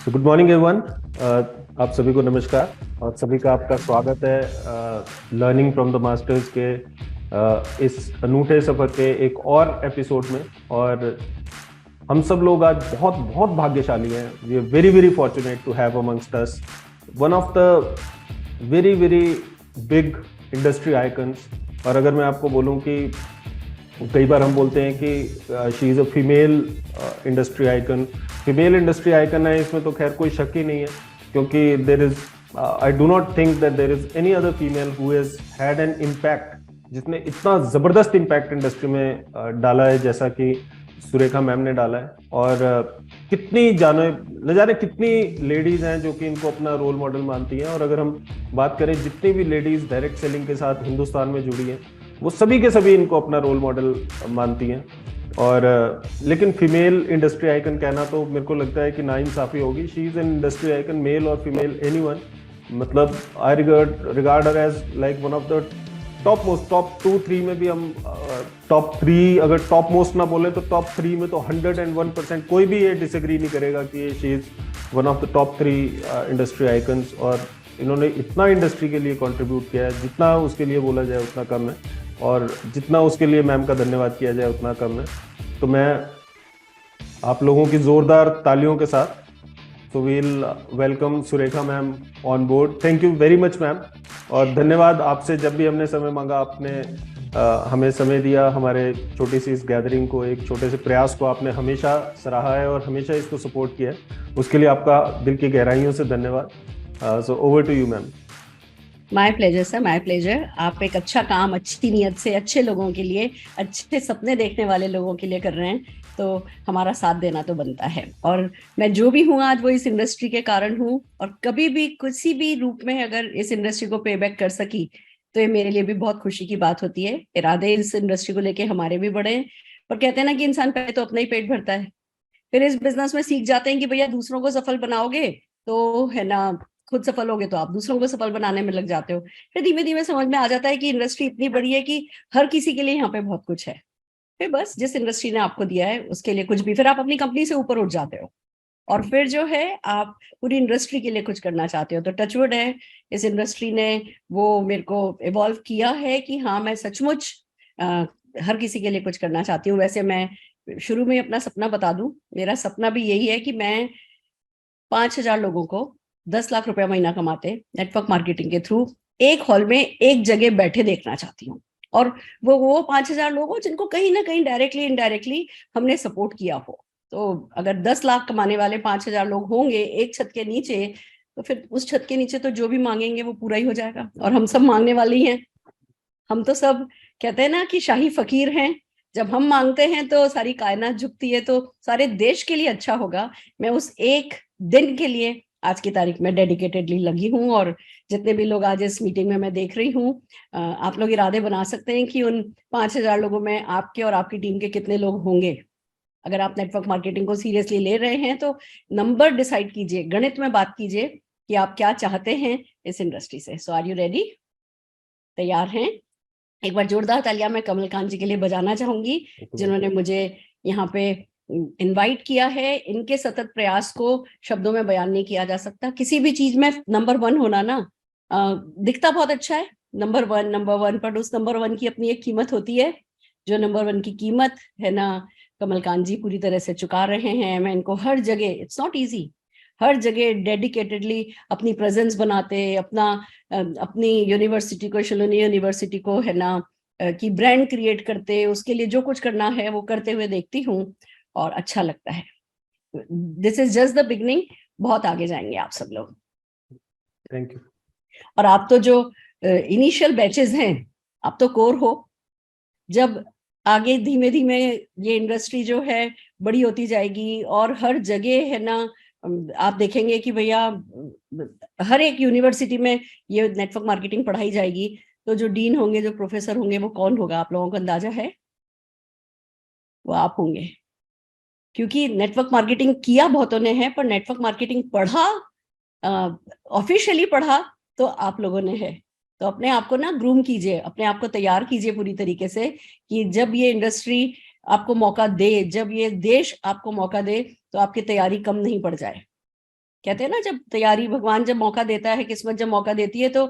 So good morning everyone. आप सभी को नमस्कार और सभी का आपका स्वागत है लर्निंग फ्रॉम द मास्टर्स के इस अनूठे सफर के एक और एपिसोड में। और हम सब लोग आज बहुत बहुत भाग्यशाली हैं। We are very very fortunate to have amongst us one of the very very big industry icons. और अगर मैं आपको बोलूं कि कई बार हम बोलते हैं कि she is a female industry icon. Female industry icon है, इसमें तो खैर कोई शक ही नहीं है, क्योंकि there is I do not think that there is any other female who has had an impact, जिसने इतना जबरदस्त इम्पैक्ट इंडस्ट्री में डाला है जैसा कि सुरेखा मैम ने डाला है। और कितनी जाने न जाने कितनी लेडीज हैं जो कि इनको अपना रोल मॉडल मानती हैं। और अगर हम बात करें जितनी भी लेडीज डायरेक्ट सेलिंग के साथ हिंदुस्तान में जुड़ी हैं, वो सभी के सभी इनको अपना रोल मॉडल मानती हैं। और लेकिन फीमेल इंडस्ट्री आइकन कहना तो मेरे को लगता है कि नाइंसाफी होगी। She is an industry icon, male और फीमेल एनीवन। मतलब I regard her as like one of the top most, top 2-3 में भी हम टॉप 3, अगर टॉप मोस्ट ना बोले तो टॉप 3 में तो 101% कोई भी ये डिसएग्री नहीं करेगा कि she is one of the top 3 industry icons. और इन्होंने इतना इंडस्ट्री के लिए कंट्रीब्यूट किया है, जितना उसके लिए बोला जाए उतना कम है, और जितना उसके लिए मैम का धन्यवाद किया जाए उतना कम है। तो मैं आप लोगों की जोरदार तालियों के साथ तो we'll welcome Surekha ma'am on board. Thank you very much ma'am, और धन्यवाद आपसे। जब भी हमने समय मांगा आपने हमें समय दिया। हमारे छोटी सी इस गैदरिंग को, एक छोटे से प्रयास को आपने हमेशा सराहा है और हमेशा इसको सपोर्ट किया है। उसके लिए आपका दिल की गहराइयों से धन्यवाद। So over to you ma'am. My pleasure sir, my pleasure. आप एक अच्छा काम अच्छी नीयत से अच्छे लोगों के लिए, अच्छे सपने देखने वाले लोगों के लिए कर रहे हैं, तो हमारा साथ देना तो बनता है। और मैं जो भी हूँ आज वो इस इंडस्ट्री के कारण हूँ, और कभी भी किसी भी रूप में अगर इस इंडस्ट्री को पे बैक कर सकी तो ये मेरे लिए भी बहुत खुशी की बात होती है। इरादे इस इंडस्ट्री को लेके हमारे भी बड़े हैं, और कहते हैं ना कि इंसान पहले तो अपना ही पेट भरता है, फिर इस बिजनेस में सीख जाते हैं कि भैया दूसरों को सफल बनाओगे तो है ना, खुद सफल होगे तो आप दूसरों को सफल बनाने में लग जाते हो। फिर धीमे धीमे समझ में आ जाता है कि इंडस्ट्री इतनी बड़ी है कि हर किसी के लिए यहाँ पे बहुत कुछ है। फिर बस जिस इंडस्ट्री ने आपको दिया है उसके लिए कुछ भी, फिर आप अपनी कंपनी से ऊपर उठ जाते हो, और फिर जो है आप पूरी इंडस्ट्री के लिए कुछ करना चाहते हो। तो टचवुड है, इस इंडस्ट्री ने वो मेरे को इवॉल्व किया है कि हाँ मैं सचमुच हर किसी के लिए कुछ करना चाहती हूँ। वैसे मैं शुरू में अपना सपना बता दूं, मेरा सपना भी यही है कि मैं 5,000 लोगों को 10 लाख रुपया महीना कमाते नेटवर्क मार्केटिंग के थ्रू एक हॉल में एक जगह बैठे देखना चाहती हूँ। और वो 5,000 लोग हो जिनको कहीं ना कहीं डायरेक्टली इनडायरेक्टली हमने सपोर्ट किया हो। तो अगर 10 लाख कमाने वाले 5,000 लोग होंगे एक छत के नीचे, तो फिर उस छत के नीचे तो जो भी मांगेंगे वो पूरा ही हो जाएगा। और हम सब मांगने वाले ही हैं। हम तो सब कहते हैं ना कि शाही फकीर हैं, जब हम मांगते हैं तो सारी कायनात झुकती है। तो सारे देश के लिए अच्छा होगा। मैं उस एक दिन के लिए आज की तारीख में डेडिकेटेडली लगी हूँ। और जितने भी लोग आज इस मीटिंग में मैं देख रही हूँ, आप लोग इरादे बना सकते हैं कि उन 5,000 लोगों में आपके और आपकी टीम के कितने लोग होंगे। अगर आप नेटवर्क मार्केटिंग को सीरियसली ले रहे हैं तो नंबर डिसाइड कीजिए, गणित में बात कीजिए कि आप क्या चाहते हैं इस इंडस्ट्री से। सो आर यू रेडी? तैयार हैं? एक बार जोरदार तालियां मैं कमलकांत जी के लिए बजाना चाहूंगी, जिन्होंने मुझे यहाँ पे इनवाइट किया है। इनके सतत प्रयास को शब्दों में बयान नहीं किया जा सकता। किसी भी चीज में नंबर 1 होना ना, दिखता बहुत अच्छा है, नंबर वन, पर उस नंबर 1 की अपनी एक कीमत होती है। जो नंबर 1 की कीमत है ना, कमलकांत जी पूरी तरह से चुका रहे हैं। मैं इनको हर जगह, इट्स नॉट इजी, हर जगह डेडिकेटेडली अपनी प्रेजेंस बनाते, अपनी यूनिवर्सिटी को, शिलोनी यूनिवर्सिटी को है ना कि ब्रांड क्रिएट करते, उसके लिए जो कुछ करना है वो करते हुए देखती हूँ, और अच्छा लगता है। This is just the beginning, बहुत आगे जाएंगे आप सब लोग। Thank you. और आप तो जो इनिशियल बैचेस हैं, आप तो कोर हो। जब आगे धीमे धीमे ये इंडस्ट्री जो है बड़ी होती जाएगी, और हर जगह है ना आप देखेंगे कि भैया हर एक यूनिवर्सिटी में ये नेटवर्क मार्केटिंग पढ़ाई जाएगी, तो जो डीन होंगे, जो प्रोफेसर होंगे, वो कौन होगा? आप लोगों को अंदाजा है? वो आप होंगे। क्योंकि नेटवर्क मार्केटिंग किया बहुतों ने है, पर नेटवर्क मार्केटिंग पढ़ा, ऑफिशियली पढ़ा तो आप लोगों ने है। तो अपने आप को ना ग्रूम कीजिए, अपने आप को तैयार कीजिए पूरी तरीके से कि जब ये इंडस्ट्री आपको मौका दे, जब ये देश आपको मौका दे, तो आपकी तैयारी कम नहीं पड़ जाए। कहते हैं ना, जब तैयारी, भगवान जब मौका देता है, किस्मत जब मौका देती है, तो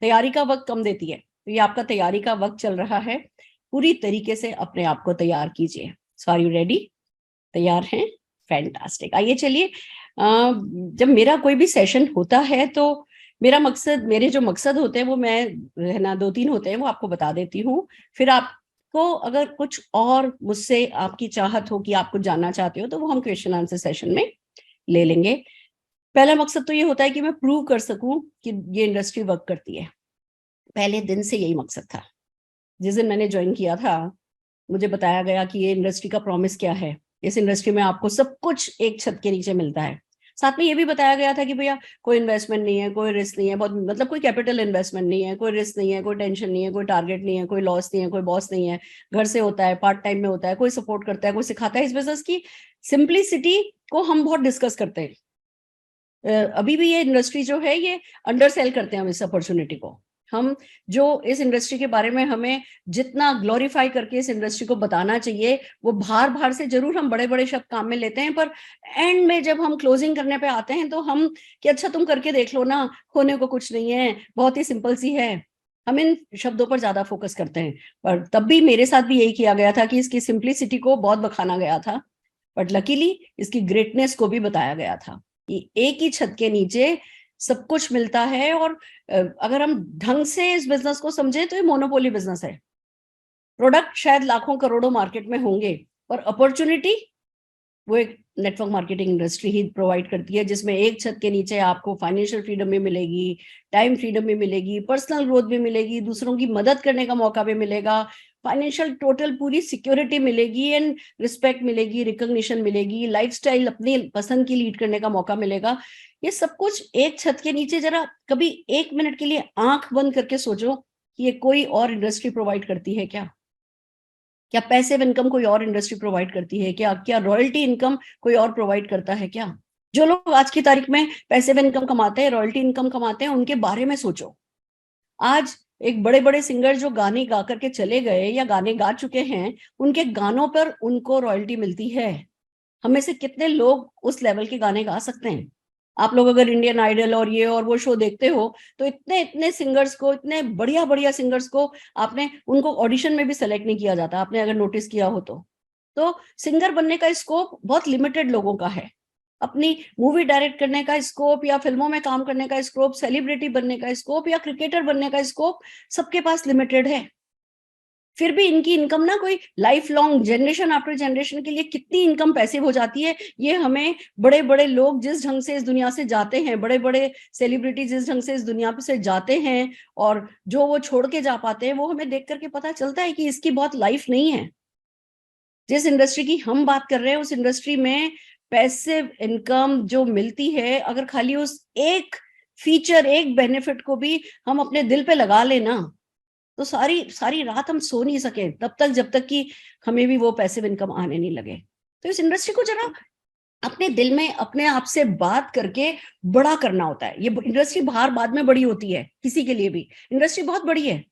तैयारी का वक्त कम देती है। तो ये आपका तैयारी का वक्त चल रहा है, पूरी तरीके से अपने आप को तैयार कीजिए। सो आर यू रेडी? तैयार हैं? फैंटास्टिक। आइए चलिए, जब मेरा कोई भी सेशन होता है तो मेरे जो मकसद होते हैं वो मैं, है ना, 2-3 होते हैं, वो आपको बता देती हूँ। फिर आपको अगर कुछ और मुझसे आपकी चाहत हो कि आप कुछ जानना चाहते हो, तो वो हम क्वेश्चन आंसर सेशन में ले लेंगे। पहला मकसद तो ये होता है कि मैं प्रूव कर सकूं कि ये इंडस्ट्री वर्क करती है। पहले दिन से यही मकसद था। जिस दिन मैंने ज्वाइन किया था, मुझे बताया गया कि ये इंडस्ट्री का प्रॉमिस क्या है। इस इंडस्ट्री में आपको सब कुछ एक छत के नीचे मिलता है। साथ में ये भी बताया गया था कि भैया कोई इन्वेस्टमेंट नहीं है, कोई रिस्क नहीं है, बहुत मतलब कोई कैपिटल इन्वेस्टमेंट नहीं है, कोई रिस्क नहीं है, कोई टेंशन नहीं है, कोई टारगेट नहीं है, कोई लॉस नहीं है, कोई बॉस नहीं है, घर से होता है, पार्ट टाइम में होता है, कोई सपोर्ट करता है, कोई सिखाता है। इस बिजनेस की सिंप्लिसिटी को हम बहुत डिस्कस करते हैं। अभी भी ये इंडस्ट्री जो है, ये अंडर सेल करते हैं हम इस अपॉर्चुनिटी को। हम जो इस इंडस्ट्री के बारे में हमें जितना ग्लोरीफाई करके इस इंडस्ट्री को बताना चाहिए, वो बाहर से जरूर हम बड़े बड़े शब्द काम में लेते हैं, पर एंड में जब हम क्लोजिंग करने पे आते हैं तो हम कि अच्छा तुम करके देख लो ना, होने को कुछ नहीं है, बहुत ही सिंपल सी है, हम इन शब्दों पर ज्यादा फोकस करते हैं। पर तब भी मेरे साथ भी यही किया गया था कि इसकी सिंप्लिसिटी को बहुत बखाना गया था, बट लकीली इसकी ग्रेटनेस को भी बताया गया था कि एक ही छत के नीचे सब कुछ मिलता है। और अगर हम ढंग से इस बिजनेस को समझें तो ये मोनोपोली बिजनेस है। प्रोडक्ट शायद लाखों करोड़ों मार्केट में होंगे, पर अपॉर्चुनिटी वो एक नेटवर्क मार्केटिंग इंडस्ट्री ही प्रोवाइड करती है, जिसमें एक छत के नीचे आपको फाइनेंशियल फ्रीडम भी मिलेगी, टाइम फ्रीडम भी मिलेगी, पर्सनल ग्रोथ भी मिलेगी, दूसरों की मदद करने का मौका भी मिलेगा, फाइनेंशियल टोटल पूरी सिक्योरिटी मिलेगी, एंड रिस्पेक्ट मिलेगी, रिकॉग्निशन मिलेगी, लाइफस्टाइल अपनी पसंद की लीड करने का मौका मिलेगा। ये सब कुछ एक छत के नीचे। जरा कभी 1 मिनट के लिए आंख बंद करके सोचो कि ये कोई और इंडस्ट्री प्रोवाइड करती है क्या? क्या पैसिव इनकम कोई और इंडस्ट्री प्रोवाइड करती है क्या? क्या रॉयल्टी इनकम कोई और प्रोवाइड करता है क्या? जो लोग आज की तारीख में पैसिव इनकम कमाते हैं, रॉयल्टी इनकम कमाते हैं, उनके बारे में सोचो। आज एक बड़े बड़े सिंगर जो गाने गा करके चले गए या गाने गा चुके हैं, उनके गानों पर उनको रॉयल्टी मिलती है। हमें से कितने लोग उस लेवल के गाने गा सकते हैं? आप लोग अगर इंडियन आइडल और ये और वो शो देखते हो, तो इतने इतने सिंगर्स को, इतने बढ़िया बढ़िया सिंगर्स को आपने, उनको ऑडिशन में भी सेलेक्ट नहीं किया जाता, आपने अगर नोटिस किया हो तो सिंगर बनने का स्कोप बहुत लिमिटेड लोगों का है। अपनी मूवी डायरेक्ट करने का स्कोप, या फिल्मों में काम करने का स्कोप, सेलिब्रिटी बनने का स्कोप, या क्रिकेटर बनने का स्कोप सबके पास लिमिटेड है। फिर भी इनकी इनकम ना कोई life long, generation after generation के लिए कितनी इनकम पैसिव हो जाती है, ये हमें बड़े बड़े लोग जिस ढंग से इस दुनिया से जाते हैं, बड़े बड़े सेलिब्रिटी जिस ढंग से इस दुनिया से जाते हैं, और जो वो छोड़ के जा पाते हैं, वो हमें देख करके पता चलता है कि इसकी बहुत लाइफ नहीं है। जिस इंडस्ट्री की हम बात कर रहे हैं, उस इंडस्ट्री में पैसिव इनकम जो मिलती है, अगर खाली उस एक फीचर, एक बेनिफिट को भी हम अपने दिल पे लगा लेना, तो सारी सारी रात हम सो नहीं सके तब तक, जब तक कि हमें भी वो पैसिव इनकम आने नहीं लगे। तो इस इंडस्ट्री को जरा अपने दिल में अपने आप से बात करके बड़ा करना होता है। ये इंडस्ट्री बाहर बाद में बड़ी होती है, किसी के लिए भी इंडस्ट्री बहुत बड़ी है,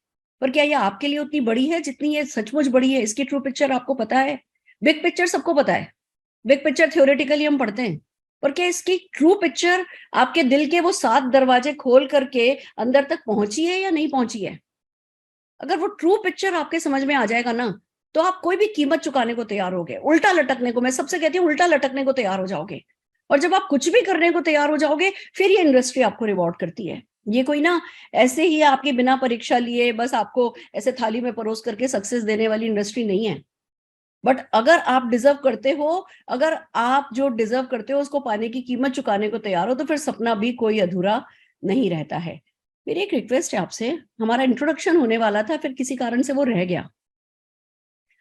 पर क्या ये आपके लिए उतनी बड़ी है जितनी ये सचमुच बड़ी है? इसकी ट्रू पिक्चर आपको पता है? बिग पिक्चर सबको पता है, बिग पिक्चर थ्योरेटिकली हम पढ़ते हैं, पर क्या इसकी ट्रू पिक्चर आपके दिल के वो 7 दरवाजे खोल करके अंदर तक पहुंची है या नहीं पहुंची है? अगर वो ट्रू पिक्चर आपके समझ में आ जाएगा ना, तो आप कोई भी कीमत चुकाने को तैयार होगे, उल्टा लटकने को, मैं सबसे कहती हूँ उल्टा लटकने को तैयार हो जाओगे। और जब आप कुछ भी करने को तैयार हो जाओगे, फिर ये इंडस्ट्री आपको रिवॉर्ड करती है। ये कोई ना ऐसे ही आपके बिना परीक्षा लिए बस आपको ऐसे थाली में परोस करके सक्सेस देने वाली इंडस्ट्री नहीं है। बट अगर आप डिजर्व करते हो, अगर आप जो डिजर्व करते हो उसको पाने की कीमत चुकाने को तैयार हो, तो फिर सपना भी कोई अधूरा नहीं रहता है। मेरी एक रिक्वेस्ट है आपसे, हमारा इंट्रोडक्शन होने वाला था, फिर किसी कारण से वो रह गया।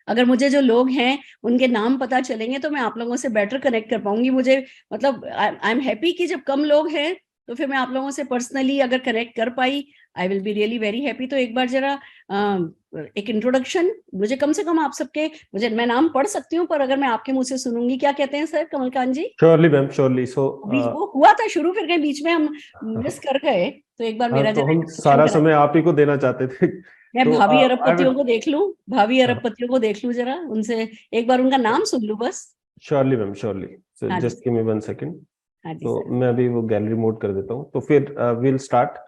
अगर मुझे जो लोग हैं उनके नाम पता चलेंगे तो मैं आप लोगों से बेटर कनेक्ट कर पाऊंगी। मुझे मतलब आई एम हैप्पी कि जब कम लोग हैं तो फिर मैं आप लोगों से पर्सनली अगर कनेक्ट कर पाई, I will be really very happy. तो एक बार जरा एक इंट्रोडक्शन मुझे कम से कम आप सबके, मुझे, मैं नाम पढ़ सकती हूँ पर अगर मैं आपके मुंह से सुनूंगी, क्या कहते हैं sir Kamalkant ji? Surely ma'am, surely. So वो हुआ था शुरू, फिर कहीं बीच में हम मिस कर गए, तो एक बार मेरा तो जरा हम इंट्रोडक्शन सारा करा। समय आप ही को देना चाहते थे। मैं तो भाभी आई अरबपतियों विल, को देख लूं, भाभी अरबपतियों को देख लूं, जरा उनसे एक बार उनका नाम सुन लूं बस। Surely ma'am, surely. सो हाँ जी। Just give me 1 second. हाँ जी तो सर। मैं अभी वो गैलरी मोड कर देता हूँ, तो फिर विल स्टार्ट।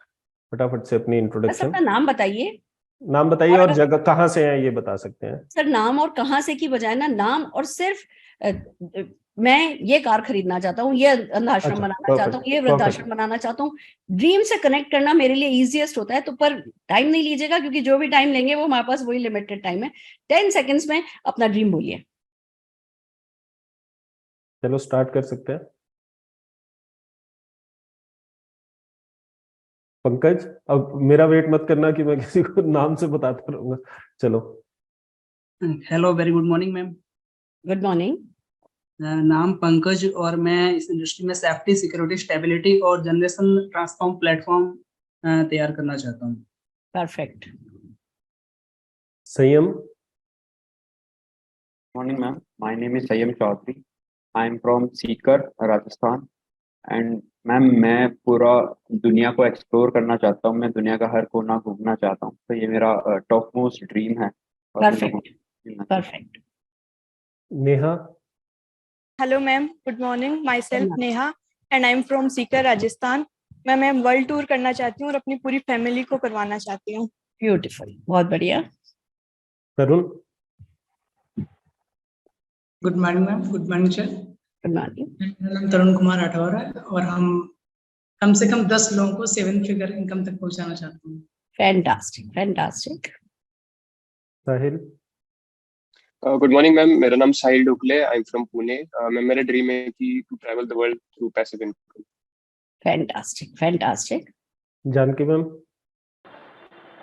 फटाफट से अपनी बस इंट्रोडक्शन, अपना नाम बताइए। नाम बताइए और और अगर जगह कहाँ से हैं ये बता सकते हैं। सर नाम और कहाँ से की बजाय ना, नाम और सिर्फ मैं ये कार खरीदना चाहता हूँ, ये अनाथाश्रम अच्छा, बनाना चाहता हूँ, परफेक्ट ये परफेक्ट। वृद्धाश्रम बनाना चाहता हूँ। ड्रीम से कनेक्ट करना मेरे लिए इजीएस्ट होता है। तो पर टाइम नहीं लीजिएगा, क्योंकि जो भी टाइम लेंगे वो हमारे पास वही लिमिटेड टाइम है। 10 सेकेंड्स में अपना ड्रीम बोलिए। चलो स्टार्ट कर सकते हैं। पंकज, अब मेरा वेट मत करना कि मैं किसी को नाम से बताता रहूंगा। चलो। Hello, very good morning ma'am. Good morning. नाम पंकज, और मैं इस इंडस्ट्री में सेफ्टी, सिक्योरिटी, स्टेबिलिटी और जनरेशन ट्रांसफॉर्म प्लेटफॉर्म तैयार करना चाहता हूँ। परफेक्ट। संयम। Morning, ma'am. My name is Sayyam Chaudhary. I am from Sikar, Rajasthan. And ma'am मैं पूरा दुनिया को एक्सप्लोर करना चाहता हूँ, मैं दुनिया का हर कोना घूमना चाहता हूँ, तो ये मेरा टॉप मोस्ट ड्रीम है। और मैं लोगों को मिलना चाहता हूँ। Perfect. Neha. Hello ma'am, good morning. My self Neha and I am from Sikar, Rajasthan. मैं मैम वर्ल्ड टूर करना चाहती हूँ और अपनी पूरी फैमिली को करवाना चाहती हूँ। ब्यूटीफुल, बहुत बढ़िया। Tarun. Good morning ma'am. Good morning sir. Good morning. मेरा नाम तरुण कुमार राठौर है, और हम कम से कम 10 लोगों को 7 फिगर इनकम तक पहुंचाना चाहते हैं। Fantastic fantastic. Sahil. Good morning ma'am, मेरा नाम Sahil Dukle, I am from Pune. Ma'am मेरा ड्रीम है कि to travel the world through passive income. Fantastic fantastic. Janaki ma'am.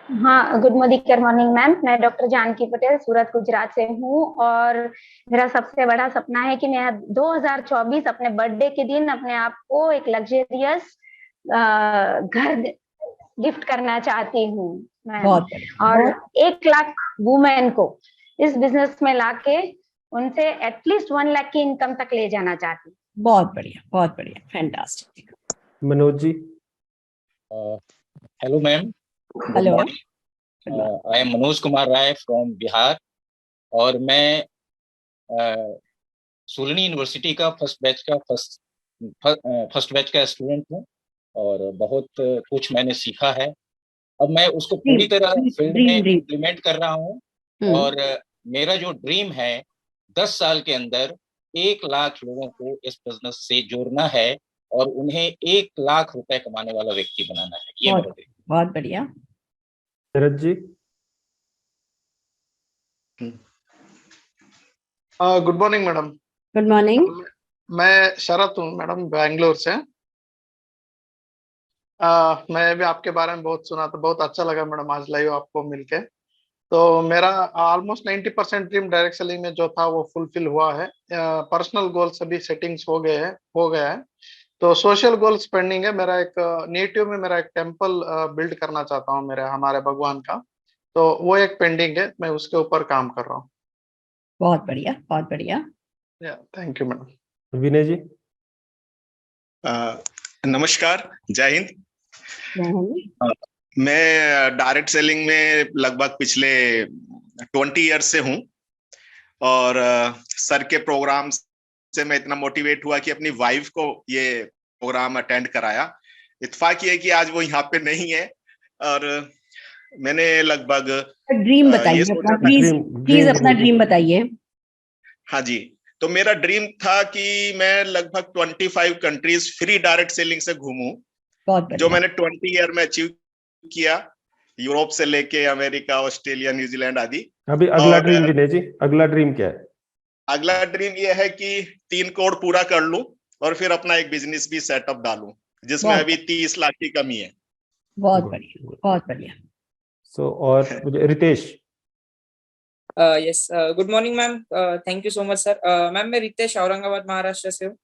हाँ, गुड मॉर्निंग मैम। मैं डॉक्टर जानकी पटेल सूरत गुजरात से हूँ, और मेरा सबसे बड़ा सपना है कि मैं 2024 अपने बर्थडे के दिन अपने आप को एक लग्जरियस घर गिफ्ट करना चाहती हूँ मैम, और 1 लाख वुमेन को इस बिजनेस में लाके उनसे एटलीस्ट 1 लाख की इनकम तक ले जाना चाहती हूँ। बहुत बढ़िया fantastic. Manoj ji. Hello ma'am, hello. I am Manoj Kumar Rai from Bihar, और मैं सोलनी यूनिवर्सिटी का फर्स्ट बैच का स्टूडेंट हूँ, और बहुत कुछ मैंने सीखा है। अब मैं उसको पूरी तरह फील्ड में इम्प्लीमेंट कर रहा हूँ, और मेरा जो ड्रीम है 10 साल के अंदर 1 लाख लोगों को इस बिजनेस से जोड़ना है और उन्हें 1 लाख रुपए कमाने वाला व्यक्ति बनाना है। ये मेरा ड्रीम। बहुत बढ़िया। Sharad ji. Good morning madam. Good morning. मैं शरद हूँ मैडम, बैंगलोर से। मैं भी आपके बारे में बहुत सुना था, बहुत अच्छा लगा मैडम आज लाइव आपको मिलके। तो मेरा ऑलमोस्ट 90% ड्रीम डायरेक्ट सेलिंग में जो था वो फुलफिल हुआ है। पर्सनल गोल सभी सेटिंग्स हो गया है। तो सोशल गोल्स पेंडिंग है। मेरा एक नेटिव में मेरा एक टेम्पल बिल्ड करना चाहता हूँ मेरे हमारे भगवान का, तो वो एक पेंडिंग है, मैं उसके ऊपर काम कर रहा हूँ। बहुत बढ़िया। Thank you madam. Vinay ji. नमस्कार, जय हिंद। मैं डायरेक्ट सेलिंग में लगभग पिछले 20 ईयर्स से हूं, और सर के प्रोग्राम से मैं इतना मोटिवेट हुआ कि अपनी वाइफ को ये प्रोग्राम अटेंड कराया। इत्तेफाक ये कि आज वो यहाँ पे नहीं है, और मैंने लगभग ड्रीम बताइए अपना, प्लीज अपना ड्रीम बताइए। हाँ जी, तो मेरा ड्रीम था कि मैं लगभग 25 कंट्रीज फ्री डायरेक्ट सेलिंग से घूमूं, जो मैंने 20 ईयर में अचीव किया, यूरोप से लेके अमेरिका, ऑस्ट्रेलिया, न्यूजीलैंड आदि। अभी अगला ड्रीम विनय जी, अगला ड्रीम क्या है? अगला ड्रीम ये है कि 3 करोड़ पूरा कर लूं और फिर अपना एक बिजनेस भी सेटअप डालूं, जिसमें अभी 30 लाख की कमी है। बहुत बढ़िया। सो और Ritesh. Yes, good morning ma'am, thank you so much sir. Ma'am मैं रितेश औरंगाबाद महाराष्ट्र से हूँ,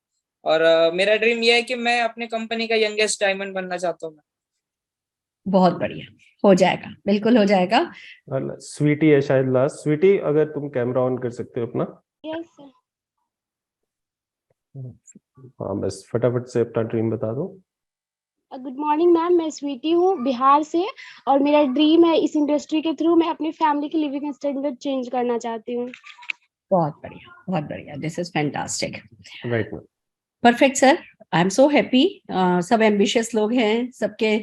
और मेरा ड्रीम ये है कि मैं अपने कंपनी का यंगेस्ट डायमंड बनना चाहता हूँ। बहुत बढ़िया, हो जाएगा, बिल्कुल हो जाएगा। स्वीटी है शायद लास्ट। स्वीटी, अगर तुम कैमरा ऑन कर सकते हो अपना। Yes sir. हाँ, बस फटाफट से अपना ड्रीम बता दो। गुड मॉर्निंग मैम, मैं स्वीटी हूँ बिहार से, और मेरा ड्रीम है इस इंडस्ट्री के थ्रू मैं अपनी फैमिली की लिविंग स्टैंडर्ड चेंज करना चाहती हूँ। बहुत बढ़िया, this is fantastic. Right ma'am. Perfect sir, I am so happy. सब एम्बिशियस लोग हैं, सबके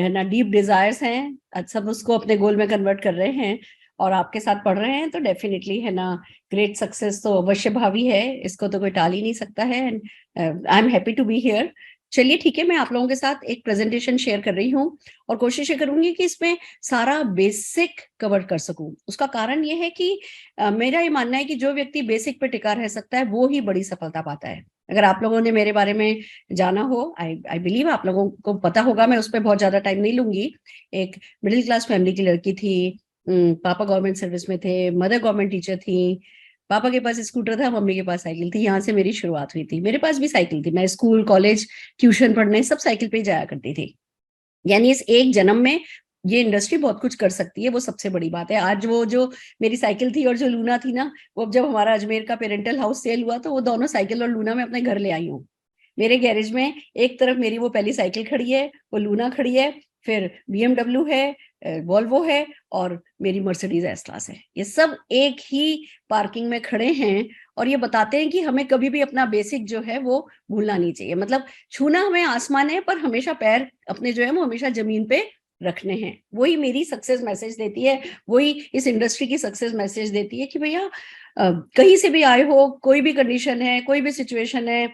ना डीप डिजायर्स हैं, सब उसको अपने गोल में कन्वर्ट कर रहे हैं और आपके साथ पढ़ रहे हैं, तो डेफिनेटली है ना, ग्रेट सक्सेस तो अवश्य भावी है, इसको तो कोई टाल ही नहीं सकता है। I am happy to be here. चलिए ठीक है, मैं आप लोगों के साथ एक प्रेजेंटेशन शेयर कर रही हूँ और कोशिश ये करूंगी कि इसमें सारा बेसिक कवर कर सकूं। उसका कारण ये है कि मेरा ये मानना है कि जो व्यक्ति बेसिक पे टिका रह सकता है वो ही बड़ी सफलता पाता है। अगर आप लोगों ने मेरे बारे में जाना हो, आई बिलीव आप लोगों को पता होगा, मैं उस पर बहुत ज्यादा टाइम नहीं लूंगी। एक मिडिल क्लास फैमिली की लड़की थी, पापा गवर्नमेंट सर्विस में थे, मदर गवर्नमेंट टीचर थी, पापा के पास स्कूटर था, मम्मी के पास साइकिल थी। यहाँ से मेरी शुरुआत हुई थी। मेरे पास भी साइकिल थी, मैं स्कूल कॉलेज ट्यूशन पढ़ने सब साइकिल पे जाया करती थी। यानी इस एक जन्म में ये इंडस्ट्री बहुत कुछ कर सकती है, वो सबसे बड़ी बात है। आज वो जो मेरी साइकिल थी और जो लूना थी ना, वो जब हमारा अजमेर का पेरेंटल हाउस सेल हुआ तो वो दोनों साइकिल और लूना मैं अपने घर ले आई हूँ। मेरे गैरेज में एक तरफ मेरी वो पहली साइकिल खड़ी है, वो लूना खड़ी है, फिर BMW है, वॉल्वो है और मेरी मर्सिडीज एस क्लास है। ये सब एक ही पार्किंग में खड़े हैं और ये बताते हैं कि हमें कभी भी अपना बेसिक जो है वो भूलना नहीं चाहिए। मतलब छूना हमें आसमान है, पर हमेशा पैर अपने जो है वो हमेशा जमीन पे रखने हैं। वही मेरी सक्सेस मैसेज देती है, वही इस इंडस्ट्री की सक्सेस मैसेज देती है कि भैया कहीं से भी आए हो, कोई भी कंडीशन है, कोई भी सिचुएशन है,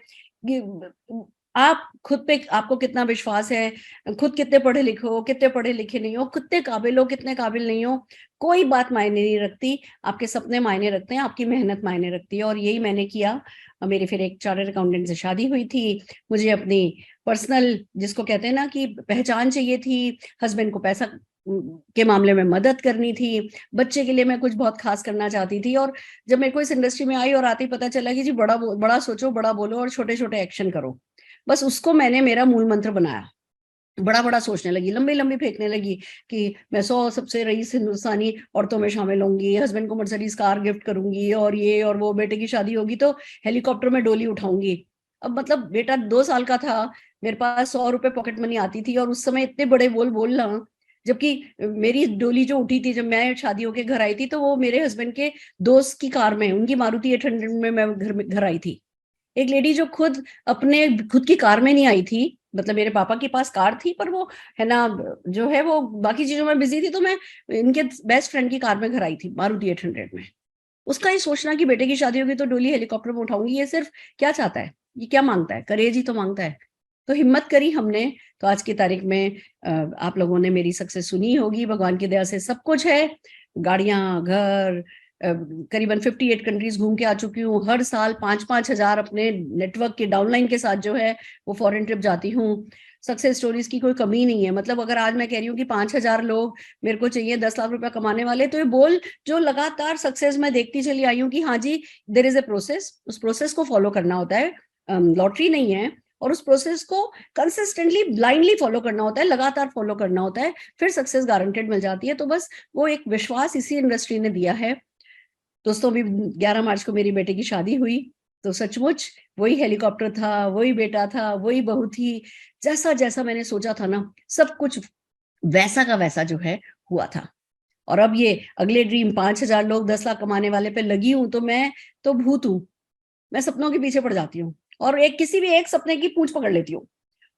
आप खुद पे आपको कितना विश्वास है, खुद कितने पढ़े लिखे हो, कितने पढ़े लिखे नहीं हो, कितने काबिल हो, कितने काबिल नहीं हो, कोई बात मायने नहीं रखती। आपके सपने मायने रखते हैं, आपकी मेहनत मायने रखती है। और यही मैंने किया। मेरी फिर एक चार्टर्ड अकाउंटेंट से शादी हुई थी। मुझे अपनी पर्सनल, जिसको कहते हैं ना कि पहचान चाहिए थी, हस्बैंड को पैसा के मामले में मदद करनी थी, बच्चे के लिए मैं कुछ बहुत खास करना चाहती थी। और जब मेरे को इस इंडस्ट्री में आई और आते ही पता चला कि जी बड़ा सोचो, बड़ा बोलो और छोटे छोटे एक्शन करो, बस उसको मैंने मेरा मूल मंत्र बनाया। बड़ा बड़ा सोचने लगी, लंबी लंबी फेंकने लगी कि मैं 100 सबसे रईस हिंदुस्तानी औरतों में शामिल होंगी, हस्बैंड को मर्सिडीज कार गिफ्ट करूंगी, और ये और वो, बेटे की शादी होगी तो हेलीकॉप्टर में डोली उठाऊंगी। अब मतलब बेटा 2 साल का था, मेरे पास 100 रुपए पॉकेट मनी आती थी और उस समय इतने बड़े बोल बोलना। जबकि मेरी डोली जो उठी थी जब मैं शादी होके घर आई थी, तो वो मेरे हस्बैंड के दोस्त की कार में, उनकी मारुति 800 में मैं घर आई थी। एक लेडी जो खुद खुद की कार में नहीं आई थी, मतलब मेरे पापा के पास कार थी पर वो है ना, जो है वो बाकी चीजों में बिजी थी, तो मैं इनके बेस्ट फ्रेंड की कार में घर आई थी मारुति 800 में। उसका ये सोचना कि बेटे की शादी होगी तो डोली हेलीकॉप्टर में उठाऊंगी, ये सिर्फ क्या चाहता है, ये क्या मांगता है, करेज ही तो मांगता है। तो हिम्मत करी हमने, तो आज की तारीख में आप लोगों ने मेरी सक्सेस सुनी होगी, भगवान की दया से सब कुछ है, गाड़ियां, घर, करीबन 58 कंट्रीज घूम के आ चुकी हूँ। हर साल 5-5 हजार अपने नेटवर्क के डाउनलाइन के साथ जो है वो फॉरेन ट्रिप जाती हूँ। सक्सेस स्टोरीज की कोई कमी नहीं है। मतलब अगर आज मैं कह रही हूँ कि 5,000 लोग मेरे को चाहिए 10 लाख रुपया कमाने वाले, तो ये बोल जो लगातार सक्सेस में देखती चली आई हूँ कि हाँ जी, देयर इज ए प्रोसेस, उस प्रोसेस को फॉलो करना होता है, लॉटरी नहीं है। और उस प्रोसेस को कंसिस्टेंटली ब्लाइंडली फॉलो करना होता है, लगातार फॉलो करना होता है, फिर सक्सेस गारंटेड मिल जाती है। तो बस वो एक विश्वास इसी इंडस्ट्री ने दिया है। दोस्तों, अभी 11 मार्च को मेरी बेटे की शादी हुई, तो सचमुच वही हेलीकॉप्टर था, वही बेटा था, वही बहू थी, जैसा जैसा मैंने सोचा था ना, सब कुछ वैसा का वैसा जो है हुआ था। और अब ये अगले ड्रीम 5,000 लोग 10 लाख कमाने वाले पे लगी हूं, तो मैं तो भूत हूं, मैं सपनों के पीछे पड़ जाती हूँ और किसी भी एक सपने की पूंछ पकड़ लेती हूँ,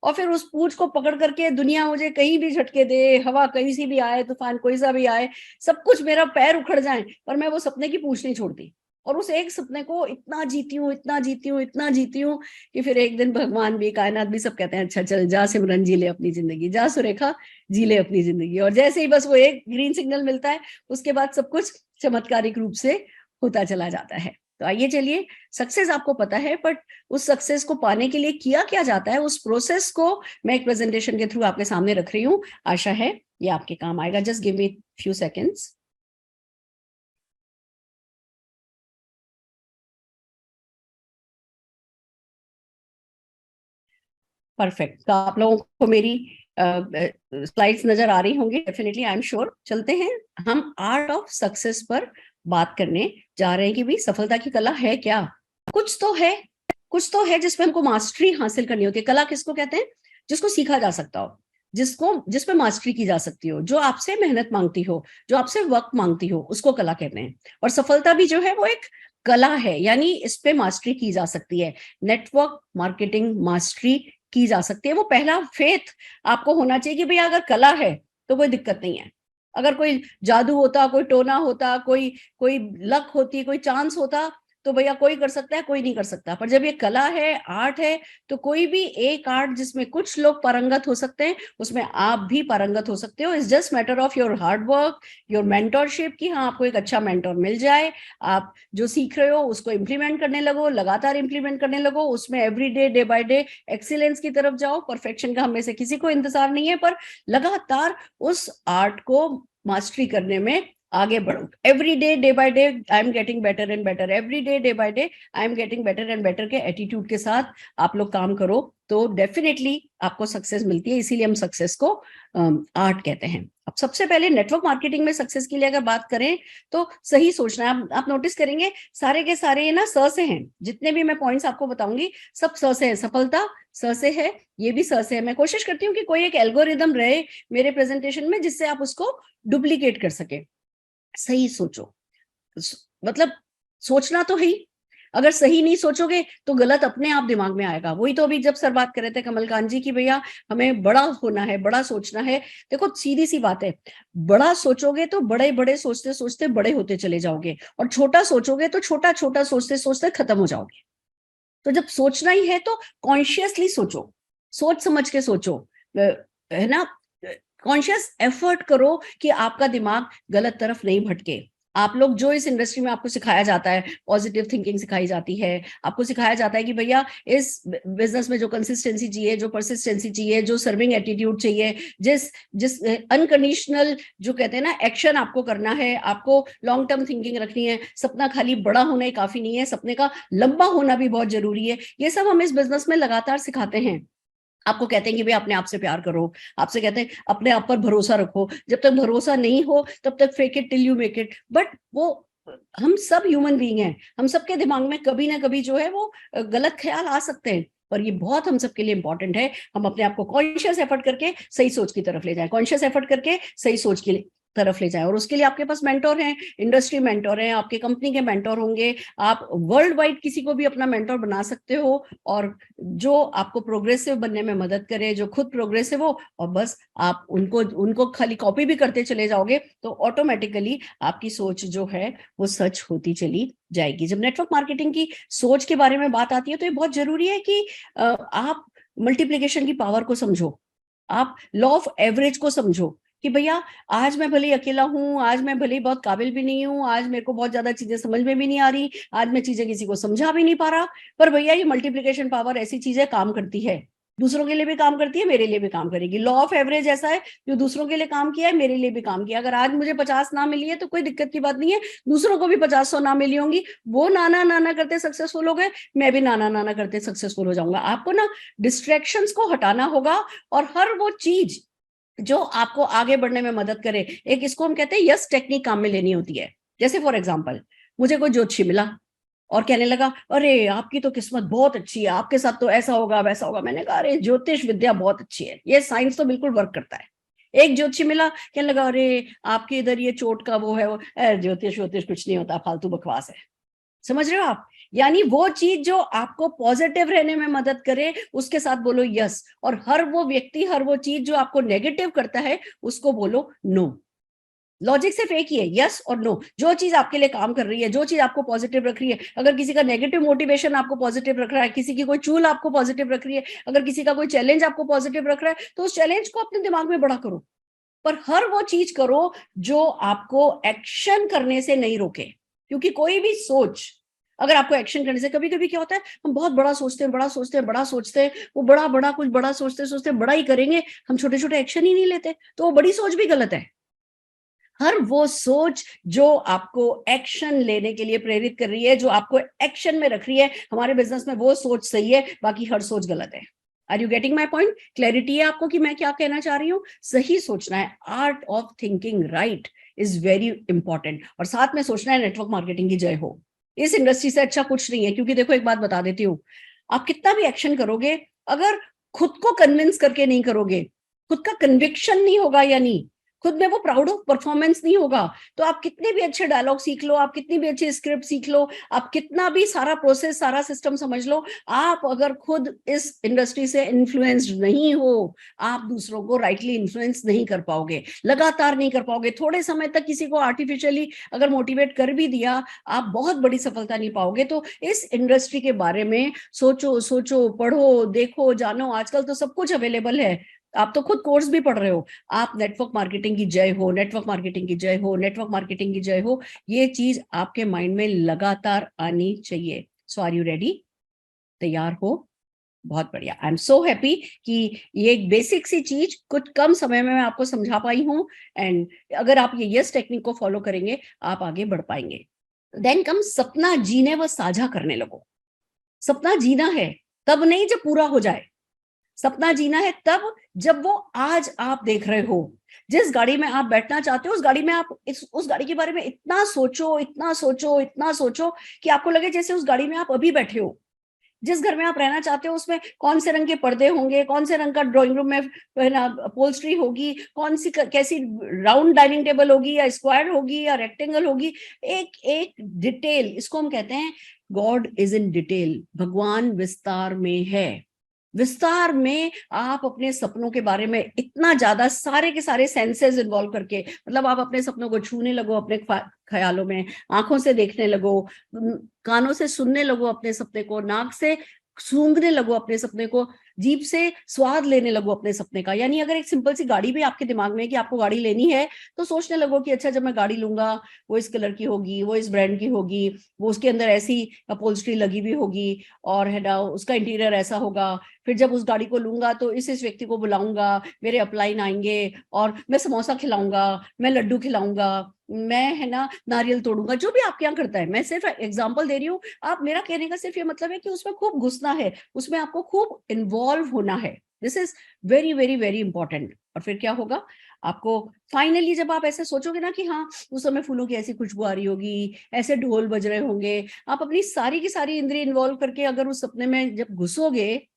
और फिर उस पूंछ को पकड़ करके दुनिया मुझे कहीं भी झटके दे, हवा कहीं सी भी आए, तूफान कोई सा भी आए, सब कुछ मेरा पैर उखड़ जाए, पर मैं वो सपने की पूंछ नहीं छोड़ती। और उस एक सपने को इतना जीती हूँ, इतना जीती हूँ, इतना जीती हूँ कि फिर एक दिन भगवान भी, कायनात भी सब कहते हैं अच्छा चल जा सिमरन, जी ले अपनी जिंदगी, जा सुरेखा जी ले अपनी जिंदगी। और जैसे ही बस वो एक ग्रीन सिग्नल मिलता है, उसके बाद सब कुछ चमत्कारिक रूप से होता चला जाता है। तो आइए चलिए, सक्सेस आपको पता है, बट उस सक्सेस को पाने के लिए किया क्या जाता है, उस प्रोसेस को मैं एक प्रेजेंटेशन के थ्रू आपके सामने रख रही हूँ। आशा है ये आपके काम आएगा। Just give me few seconds. Perfect. तो आप लोगों को मेरी स्लाइड्स नजर आ रही होंगी, डेफिनेटली, आई एम श्योर। चलते हैं, हम आर्ट ऑफ सक्सेस पर बात करने जा रहे हैं कि भाई सफलता की कला है क्या। कुछ तो है जिसमें हमको मास्टरी हासिल करनी होती है। कला किसको कहते हैं? जिसको सीखा जा सकता हो, जिसपे मास्टरी की जा सकती हो, जो आपसे मेहनत मांगती हो, जो आपसे वक्त मांगती हो, उसको कला कहते हैं। और सफलता भी जो है वो एक कला है, यानी इस पे मास्टरी की जा सकती है। नेटवर्क मार्केटिंग मास्टरी की जा सकती है। वो पहला फेथ आपको होना चाहिए कि भैया अगर कला है तो कोई दिक्कत नहीं है। अगर कोई जादू होता, कोई टोना होता, कोई कोई लक होती, कोई चांस होता, तो भैया कोई कर सकता है, कोई नहीं कर सकता। पर जब ये कला है, आर्ट है, तो कोई भी एक आर्ट जिसमें कुछ लोग पारंगत हो सकते हैं, उसमें आप भी पारंगत हो सकते हो। It's just matter of your hard work, your mentorship, कि हाँ आपको एक अच्छा मेंटर मिल जाए, आप जो सीख रहे हो उसको इम्प्लीमेंट करने लगो, लगातार इम्प्लीमेंट करने लगो, उसमें every day, day by day excellence की तरफ जाओ। परफेक्शन का हमें से किसी को इंतजार नहीं है, पर लगातार उस आर्ट को मास्टरी करने में आगे बढ़ो। Every day, day by day I am getting better and better, every day, day by day I am getting better and better के एटीट्यूड के साथ आप लोग काम करो तो डेफिनेटली आपको सक्सेस मिलती है। इसीलिए हम सक्सेस को आर्ट कहते हैं। अब सबसे पहले नेटवर्क मार्केटिंग में सक्सेस के लिए अगर बात करें तो सही सोचना है। आप नोटिस करेंगे सारे के सारे ना स से हैं। जितने भी मैं पॉइंट्स आपको बताऊंगी सब स से है। सफलता स से है, ये भी स से है। मैं कोशिश करती हूँ कि कोई एक एल्गोरिदम रहे मेरे प्रेजेंटेशन में जिससे आप उसको डुप्लीकेट कर सके। सही सोचो, मतलब सोचना तो है ही। अगर सही नहीं सोचोगे तो गलत अपने आप दिमाग में आएगा। वही तो अभी जब सर बात कर रहे थे कमलकांत जी की भैया हमें बड़ा होना है, बड़ा सोचना है। देखो सीधी सी बात है, बड़ा सोचोगे तो बड़े बड़े सोचते सोचते बड़े होते चले जाओगे, और छोटा सोचोगे तो छोटा छोटा सोचते सोचते खत्म हो जाओगे। तो जब सोचना ही है तो कॉन्शियसली सोचो, सोच समझ के सोचो, है ना। कॉन्शियस एफर्ट करो कि आपका दिमाग गलत तरफ नहीं भटके। आप लोग जो इस इंडस्ट्री में आपको सिखाया जाता है, पॉजिटिव थिंकिंग सिखाई जाती है, आपको सिखाया जाता है कि भैया इस बिजनेस में जो कंसिस्टेंसी चाहिए, जो परसिस्टेंसी चाहिए, जो सर्विंग एटीट्यूड चाहिए, जिस अनकंडीशनल जो कहते हैं ना एक्शन आपको करना है, आपको लॉन्ग टर्म थिंकिंग रखनी है। सपना खाली बड़ा होना ही काफी नहीं है, सपने का लंबा होना भी बहुत जरूरी है। ये सब हम इस बिजनेस में लगातार सिखाते हैं। आपको कहते हैं कि भाई अपने आप से प्यार करो, आपसे कहते हैं अपने आप पर भरोसा रखो। जब तक भरोसा नहीं हो तब तक fake it till you make it. But वो हम सब ह्यूमन बीइंग हैं, हम सबके दिमाग में कभी ना कभी जो है वो गलत ख्याल आ सकते हैं, पर ये बहुत हम सबके लिए इंपॉर्टेंट है हम अपने आप को कॉन्शियस एफर्ट करके सही सोच की तरफ ले जाएं, कॉन्शियस एफर्ट करके सही सोच की तरफ ले जाएं। और उसके लिए आपके पास मेंटोर हैं, इंडस्ट्री मेंटोर हैं, आपके कंपनी के मेंटोर होंगे, आप वर्ल्ड वाइड किसी को भी अपना मेंटोर बना सकते हो, और जो आपको प्रोग्रेसिव बनने में मदद करे, जो खुद प्रोग्रेसिव हो, और बस आप उनको खाली कॉपी भी करते चले जाओगे तो ऑटोमेटिकली आपकी सोच जो है वो सच होती चली जाएगी। जब नेटवर्क मार्केटिंग की सोच के बारे में बात आती है तो ये बहुत जरूरी है कि आप मल्टीप्लिकेशन की पावर को समझो, आप लॉ ऑफ एवरेज को समझो कि भैया आज मैं भले ही अकेला हूं, आज मैं भले ही बहुत काबिल भी नहीं हूं, आज मेरे को बहुत ज्यादा चीजें समझ में भी नहीं आ रही, आज मैं चीजें किसी को समझा भी नहीं पा रहा, पर भैया ये मल्टीप्लिकेशन पावर ऐसी चीज है, काम करती है, दूसरों के लिए भी काम करती है, मेरे लिए भी काम करेगी। लॉ ऑफ एवरेज ऐसा है, जो दूसरों के लिए काम किया है मेरे लिए भी काम किया। अगर आज मुझे 50 ना मिली है तो कोई दिक्कत की बात नहीं है, दूसरों को भी 50 ना मिली होंगी। वो नाना नाना करते सक्सेसफुल हो गए, मैं भी नाना नाना करते सक्सेसफुल हो जाऊंगा। आपको ना डिस्ट्रैक्शंस को हटाना होगा, और हर वो चीज जो आपको आगे बढ़ने में मदद करे, एक इसको हम कहते हैं यस टेक्निक काम में लेनी होती है। जैसे फॉर एग्जांपल मुझे कोई ज्योतिषी मिला और कहने लगा अरे आपकी तो किस्मत बहुत अच्छी है, आपके साथ तो ऐसा होगा वैसा होगा। मैंने कहा अरे ज्योतिष विद्या बहुत अच्छी है, ये साइंस तो बिल्कुल वर्क करता है। एक ज्योतिषी मिला कहने लगा अरे आपके इधर ये चोट का वो है, वो ज्योतिष कुछ नहीं होता, फालतू बकवास है। समझ रहे हो आप? यानी वो चीज जो आपको पॉजिटिव रहने में मदद करे उसके साथ बोलो यस, और हर वो व्यक्ति, हर वो चीज जो आपको नेगेटिव करता है उसको बोलो नो। लॉजिक सिर्फ एक ही है, यस और नो। जो चीज आपके लिए काम कर रही है, जो चीज आपको पॉजिटिव रख रही है, अगर किसी का नेगेटिव मोटिवेशन आपको पॉजिटिव रख रहा है, किसी की कोई चूल आपको पॉजिटिव रख रही है, अगर किसी का कोई चैलेंज आपको पॉजिटिव रख रहा है, तो उस चैलेंज को अपने दिमाग में बड़ा करो, पर हर वो चीज करो जो आपको एक्शन करने से नहीं रोके। क्योंकि कोई भी सोच अगर आपको एक्शन करने से, कभी कभी क्या होता है हम बहुत बड़ा सोचते हैं, बड़ा सोचते हैं, बड़ा सोचते हैं, वो बड़ा कुछ बड़ा सोचते सोचते बड़ा ही करेंगे, हम छोटे छोटे एक्शन ही नहीं लेते, तो वो बड़ी सोच भी गलत है। हर वो सोच जो आपको एक्शन लेने के लिए प्रेरित कर रही है, जो आपको एक्शन में रख रही है, हमारे बिजनेस में वो सोच सही है, बाकी हर सोच गलत है। Are you getting my point? Clarity है आपको कि मैं क्या कहना चाह रही हूँ? सही सोचना है, art of thinking right is very important, और साथ में सोचना है नेटवर्क मार्केटिंग की जय हो। इस इंडस्ट्री से अच्छा कुछ नहीं है, क्योंकि देखो एक बात बता देती हूँ, आप कितना भी एक्शन करोगे, अगर खुद को कन्विंस करके नहीं करोगे खुद का कन्विक्शन नहीं होगा, यानी खुद में वो प्राउड ऑफ परफॉर्मेंस नहीं होगा, तो आप कितने भी अच्छे डायलॉग सीख लो, आप कितनी भी अच्छी स्क्रिप्ट सीख लो, आप कितना भी सारा प्रोसेस, सारा सिस्टम समझ लो, आप अगर खुद इस इंडस्ट्री से इन्फ्लुएंस्ड नहीं हो, आप दूसरों को राइटली इन्फ्लुएंस नहीं कर पाओगे, लगातार नहीं कर पाओगे। थोड़े समय तक किसी को आर्टिफिशियली अगर मोटिवेट कर भी दिया, आप बहुत बड़ी सफलता नहीं पाओगे। तो इस इंडस्ट्री के बारे में सोचो, पढ़ो, देखो, जानो। आजकल तो सब कुछ अवेलेबल है, आप तो खुद कोर्स भी पढ़ रहे हो। आप नेटवर्क मार्केटिंग की जय हो, नेटवर्क मार्केटिंग की जय हो, नेटवर्क मार्केटिंग की जय हो, ये चीज आपके माइंड में लगातार आनी चाहिए। सो आर यू रेडी? तैयार हो? बहुत बढ़िया। आई एम सो हैप्पी कि ये एक बेसिक सी चीज कुछ कम समय में मैं आपको समझा पाई हूँ, एंड अगर आप ये यस टेक्निक को फॉलो करेंगे, आप आगे बढ़ पाएंगे। देन कम सपना जीने व साझा करने लगो। सपना जीना है तब नहीं जब पूरा हो जाए, सपना जीना है तब जब वो आज आप देख रहे हो। जिस गाड़ी में आप बैठना चाहते हो, उस गाड़ी में आप उस गाड़ी के बारे में इतना सोचो कि आपको लगे जैसे उस गाड़ी में आप अभी बैठे हो। जिस घर में आप रहना चाहते हो, उसमें कौन से रंग के पर्दे होंगे, कौन से रंग का ड्राइंग रूम में अपहोल्स्ट्री होगी, कौन सी कैसी राउंड डाइनिंग टेबल होगी, या स्क्वायर होगी या रेक्टेंगल होगी, एक एक डिटेल, इसको हम कहते हैं गॉड इज इन डिटेल। भगवान विस्तार में है। विस्तार में आप अपने सपनों के बारे में इतना ज्यादा सारे के सारे सेंसेस इन्वॉल्व करके, मतलब आप अपने सपनों को छूने लगो, अपने ख्यालों में, आंखों से देखने लगो, कानों से सुनने लगो अपने सपने को, नाक से सूंघने लगो अपने सपने को, जीभ से स्वाद लेने लगो अपने सपने का। यानी अगर एक सिंपल सी गाड़ी भी आपके दिमाग में है कि आपको गाड़ी लेनी है, तो सोचने लगो कि अच्छा, जब मैं गाड़ी लूंगा वो इस कलर की होगी, वो इस ब्रांड की होगी, वो उसके अंदर ऐसी अपहोल्स्ट्री लगी हुई होगी, और है ना उसका इंटीरियर ऐसा होगा। फिर जब उस गाड़ी को लूंगा तो इस व्यक्ति को बुलाऊंगा, मेरे अपलाइन आएंगे, और मैं समोसा खिलाऊंगा, मैं लड्डू खिलाऊंगा, मैं है ना नारियल तोड़ूंगा, जो भी आपके यहाँ करता है। मैं सिर्फ एग्जांपल दे रही हूँ। आप, मेरा कहने का सिर्फ ये मतलब है कि उसमें खूब घुसना है, उसमें आपको खूब इन्वॉल्व होना है। This is very very very important. और फिर क्या होगा, आपको फाइनली जब आप ऐसे सोचोगे ना कि हाँ, उस समय फूलों की ऐसी खुशबू आ रही होगी, ऐसे ढोल बज रहे होंगे, आप अपनी सारी की सारी इंद्रिय इन्वॉल्व करके अगर उस सपने में जब घुसोगे,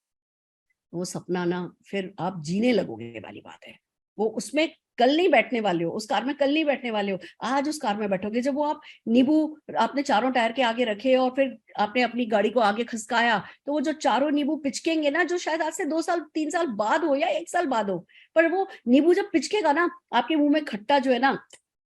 वो सपना ना फिर आप जीने लगोगे वाली बात है। वो उसमें कल नहीं बैठने वाले हो, उस कार में कल नहीं बैठने वाले हो, आज उस कार में बैठोगे। जब वो आप नींबू आपने चारों टायर के आगे रखे और फिर आपने अपनी गाड़ी को आगे खसकाया, तो वो जो चारों नींबू पिचकेंगे ना, जो शायद आज से 2 साल 3 साल बाद हो या 1 साल बाद हो, पर वो नींबू जब पिचकेगा ना, आपके मुंह में खट्टा जो है ना,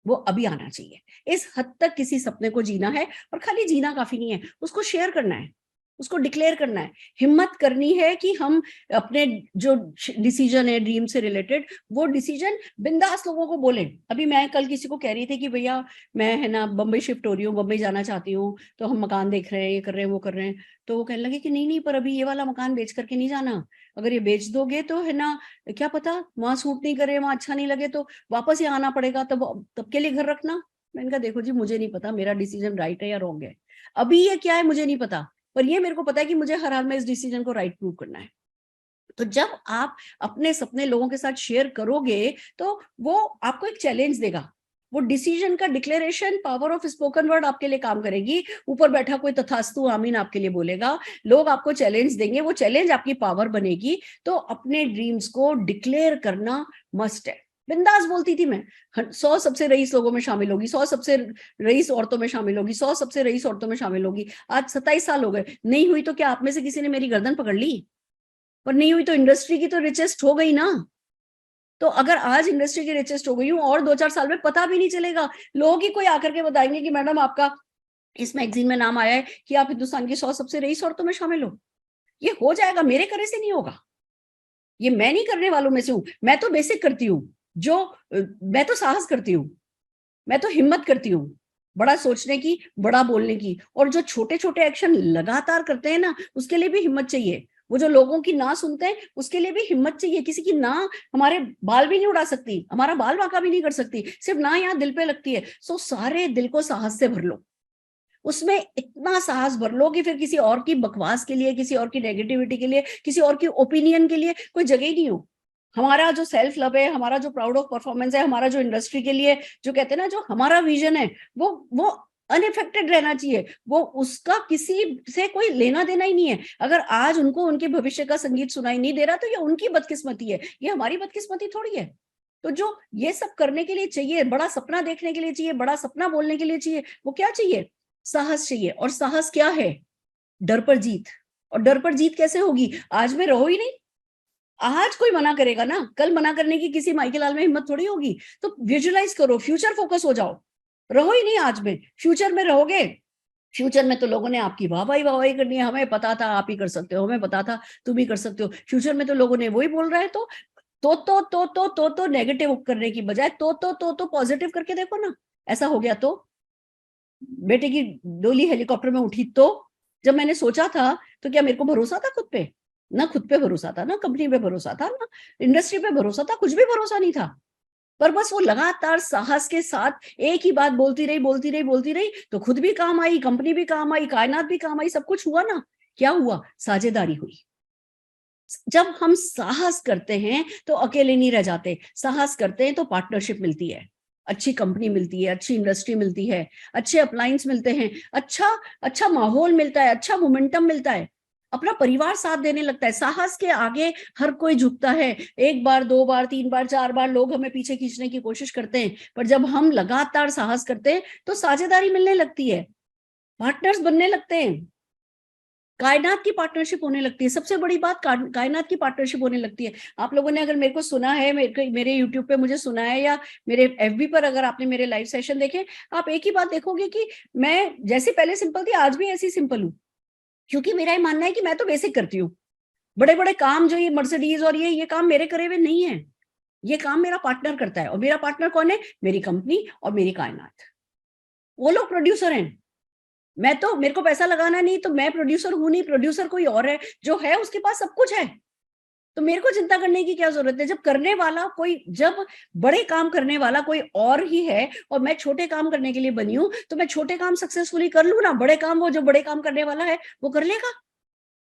वो अभी आना चाहिए। इस हद तक किसी सपने को जीना है। और खाली जीना काफी नहीं है, उसको शेयर करना है, उसको डिक्लेयर करना है। हिम्मत करनी है कि हम अपने जो डिसीजन है ड्रीम से रिलेटेड, वो डिसीजन बिंदास लोगों को बोलें। अभी मैं कल किसी को कह रही थी कि भैया मैं है ना बम्बई शिफ्ट हो रही हूँ, बम्बई जाना चाहती हूँ, तो हम मकान देख रहे हैं, ये कर रहे हैं, वो कर रहे हैं। तो वो कहने लगे कि नहीं, पर अभी ये वाला मकान बेच करके नहीं जाना, अगर ये बेच दोगे तो है ना, क्या पता वहां सूट नहीं करे, वहां अच्छा नहीं लगे, तो वापस यहाँ आना पड़ेगा, तब के लिए घर रखना। मैंने कहा देखो जी, मुझे नहीं पता मेरा डिसीजन राइट है या रॉन्ग है, अभी ये क्या है मुझे नहीं पता, पर ये मेरे को पता है कि मुझे हर हाल में इस डिसीजन को राइट प्रूव करना है। तो जब आप अपने सपने लोगों के साथ शेयर करोगे, तो वो आपको एक चैलेंज देगा। वो डिसीजन का declaration, power of spoken word आपके लिए काम करेगी। ऊपर बैठा कोई तथास्तु आमीन आपके लिए बोलेगा, लोग आपको चैलेंज देंगे, वो चैलेंज आपकी पावर बनेगी। तो अपने ड्रीम्स को डिक्लेयर करना मस्ट है। बिंदास बोलती थी मैं, 100 सबसे रईस लोगों में शामिल होगी, 100 सबसे रईस औरतों में शामिल होगी, 100 सबसे रईस औरतों में शामिल होगी। आज 27 साल हो गए, नहीं हुई तो क्या आप में से किसी ने मेरी गर्दन पकड़ ली? पर नहीं हुई तो इंडस्ट्री की तो रिचेस्ट हो गई ना। तो अगर आज इंडस्ट्री की रिचेस्ट हो गई हूँ, और 2-4 साल में पता भी नहीं चलेगा, लोग ही कोई आकर के बताएंगे कि मैडम आपका इस मैगजीन में नाम आया है कि आप हिंदुस्तान की 100 सबसे रईस औरतों में शामिल हो। ये हो जाएगा, मेरे करे से नहीं होगा, ये मैं नहीं करने वालों में से हूं। मैं तो बेसिक करती हूँ, मैं तो साहस करती हूँ, मैं तो हिम्मत करती हूँ, बड़ा सोचने की, बड़ा बोलने की। और जो छोटे छोटे एक्शन लगातार करते हैं ना, उसके लिए भी हिम्मत चाहिए। वो जो लोगों की ना सुनते हैं, उसके लिए भी हिम्मत चाहिए। किसी की ना हमारे बाल भी नहीं उड़ा सकती, हमारा बाल बांका भी नहीं कर सकती, सिर्फ ना यहाँ दिल पे लगती है। सो सारे दिल को साहस से भर लो, उसमें इतना साहस भर लो कि फिर किसी और की बकवास के लिए, किसी और की नेगेटिविटी के लिए, किसी और की ओपिनियन के लिए कोई जगह ही नहीं हो। हमारा जो सेल्फ लव है, हमारा जो प्राउड ऑफ परफॉर्मेंस है, हमारा जो इंडस्ट्री के लिए जो कहते हैं ना, जो हमारा विजन है, वो अनइफेक्टेड रहना चाहिए, वो उसका किसी से कोई लेना देना ही नहीं है। अगर आज उनको उनके भविष्य का संगीत सुनाई नहीं दे रहा तो ये उनकी बदकिस्मती है, ये हमारी बदकिस्मती थोड़ी है। तो जो ये सब करने के लिए चाहिए, बड़ा सपना देखने के लिए चाहिए, बड़ा सपना बोलने के लिए चाहिए, वो क्या चाहिए? साहस चाहिए। और साहस क्या है? डर पर जीत। और डर पर जीत कैसे होगी? आज में रहो ही नहीं। आज कोई मना करेगा ना, कल मना करने की किसी माई के लाल में हिम्मत थोड़ी होगी। तो विजुअलाइज करो, फ्यूचर फोकस हो जाओ, रहो ही नहीं आज में। फ्यूचर में रहोगे, फ्यूचर में तो लोगों ने आपकी वाहवाही करनी है, हमें पता था आप ही कर सकते हो, हमें पता था तुम ही कर सकते हो। फ्यूचर में तो लोगों ने वही बोल रहा है, तो नेगेटिव करने की बजाय तो पॉजिटिव करके देखो ना। ऐसा हो गया तो बेटे की डोली हेलीकॉप्टर में उठी तो जब मैंने सोचा था तो क्या मेरे को भरोसा था खुद पे? ना खुद पे भरोसा था, ना कंपनी पे भरोसा था, ना इंडस्ट्री पे भरोसा था, कुछ भी भरोसा नहीं था। पर बस वो लगातार साहस के साथ एक ही बात बोलती रही तो खुद भी काम आई, कंपनी भी काम आई, कायनात भी काम आई, सब कुछ हुआ ना। क्या हुआ? साझेदारी हुई। जब हम साहस करते हैं तो अकेले नहीं रह जाते, साहस करते हैं तो पार्टनरशिप मिलती है, अच्छी कंपनी मिलती है, अच्छी इंडस्ट्री मिलती है, अच्छे अप्लायंस मिलते हैं, अच्छा माहौल मिलता है, अच्छा मोमेंटम मिलता है, अपना परिवार साथ देने लगता है। साहस के आगे हर कोई झुकता है। एक बार, दो बार, तीन बार, चार बार लोग हमें पीछे खींचने की कोशिश करते हैं, पर जब हम लगातार साहस करते हैं तो साझेदारी मिलने लगती है, पार्टनर्स बनने लगते हैं, कायनात की पार्टनरशिप होने लगती है। सबसे बड़ी बात, कायनात की पार्टनरशिप होने लगती है। आप लोगों ने अगर मेरे को सुना है, मेरे यूट्यूब पे मुझे सुना है, या मेरे FB पर अगर आपने मेरे लाइव सेशन देखे, आप एक ही बात देखोगे कि मैं जैसे पहले सिंपल थी, आज भी ऐसी सिंपल हूँ। क्योंकि मेरा ये मानना है कि मैं तो बेसिक करती हूँ। बड़े बड़े काम जो ये मर्सिडीज और ये काम मेरे करे हुए नहीं है, ये काम मेरा पार्टनर करता है। और मेरा पार्टनर कौन है? मेरी कंपनी और मेरी कायनात। वो लोग प्रोड्यूसर हैं, मैं तो, मेरे को पैसा लगाना नहीं, तो मैं प्रोड्यूसर हूं नहीं, प्रोड्यूसर कोई और है, जो है उसके पास सब कुछ है। तो मेरे को चिंता करने की क्या जरूरत है? जब करने वाला कोई, जब बड़े काम करने वाला कोई और ही है और मैं छोटे काम करने के लिए बनी हूं, तो मैं छोटे काम सक्सेसफुली कर लूं ना, बड़े काम वो जो बड़े काम करने वाला है वो कर लेगा।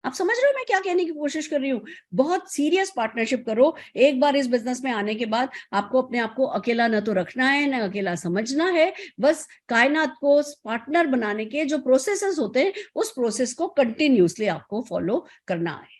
आप समझ रहे हो मैं क्या कहने की कोशिश कर रही हूँ? बहुत सीरियस पार्टनरशिप करो। एक बार इस बिजनेस में आने के बाद आपको अपने आप को अकेला न तो रखना है, न अकेला समझना है। बस कायनात को पार्टनर बनाने के जो प्रोसेसेस होते हैं, उस प्रोसेस को कंटिन्यूसली आपको फॉलो करना है।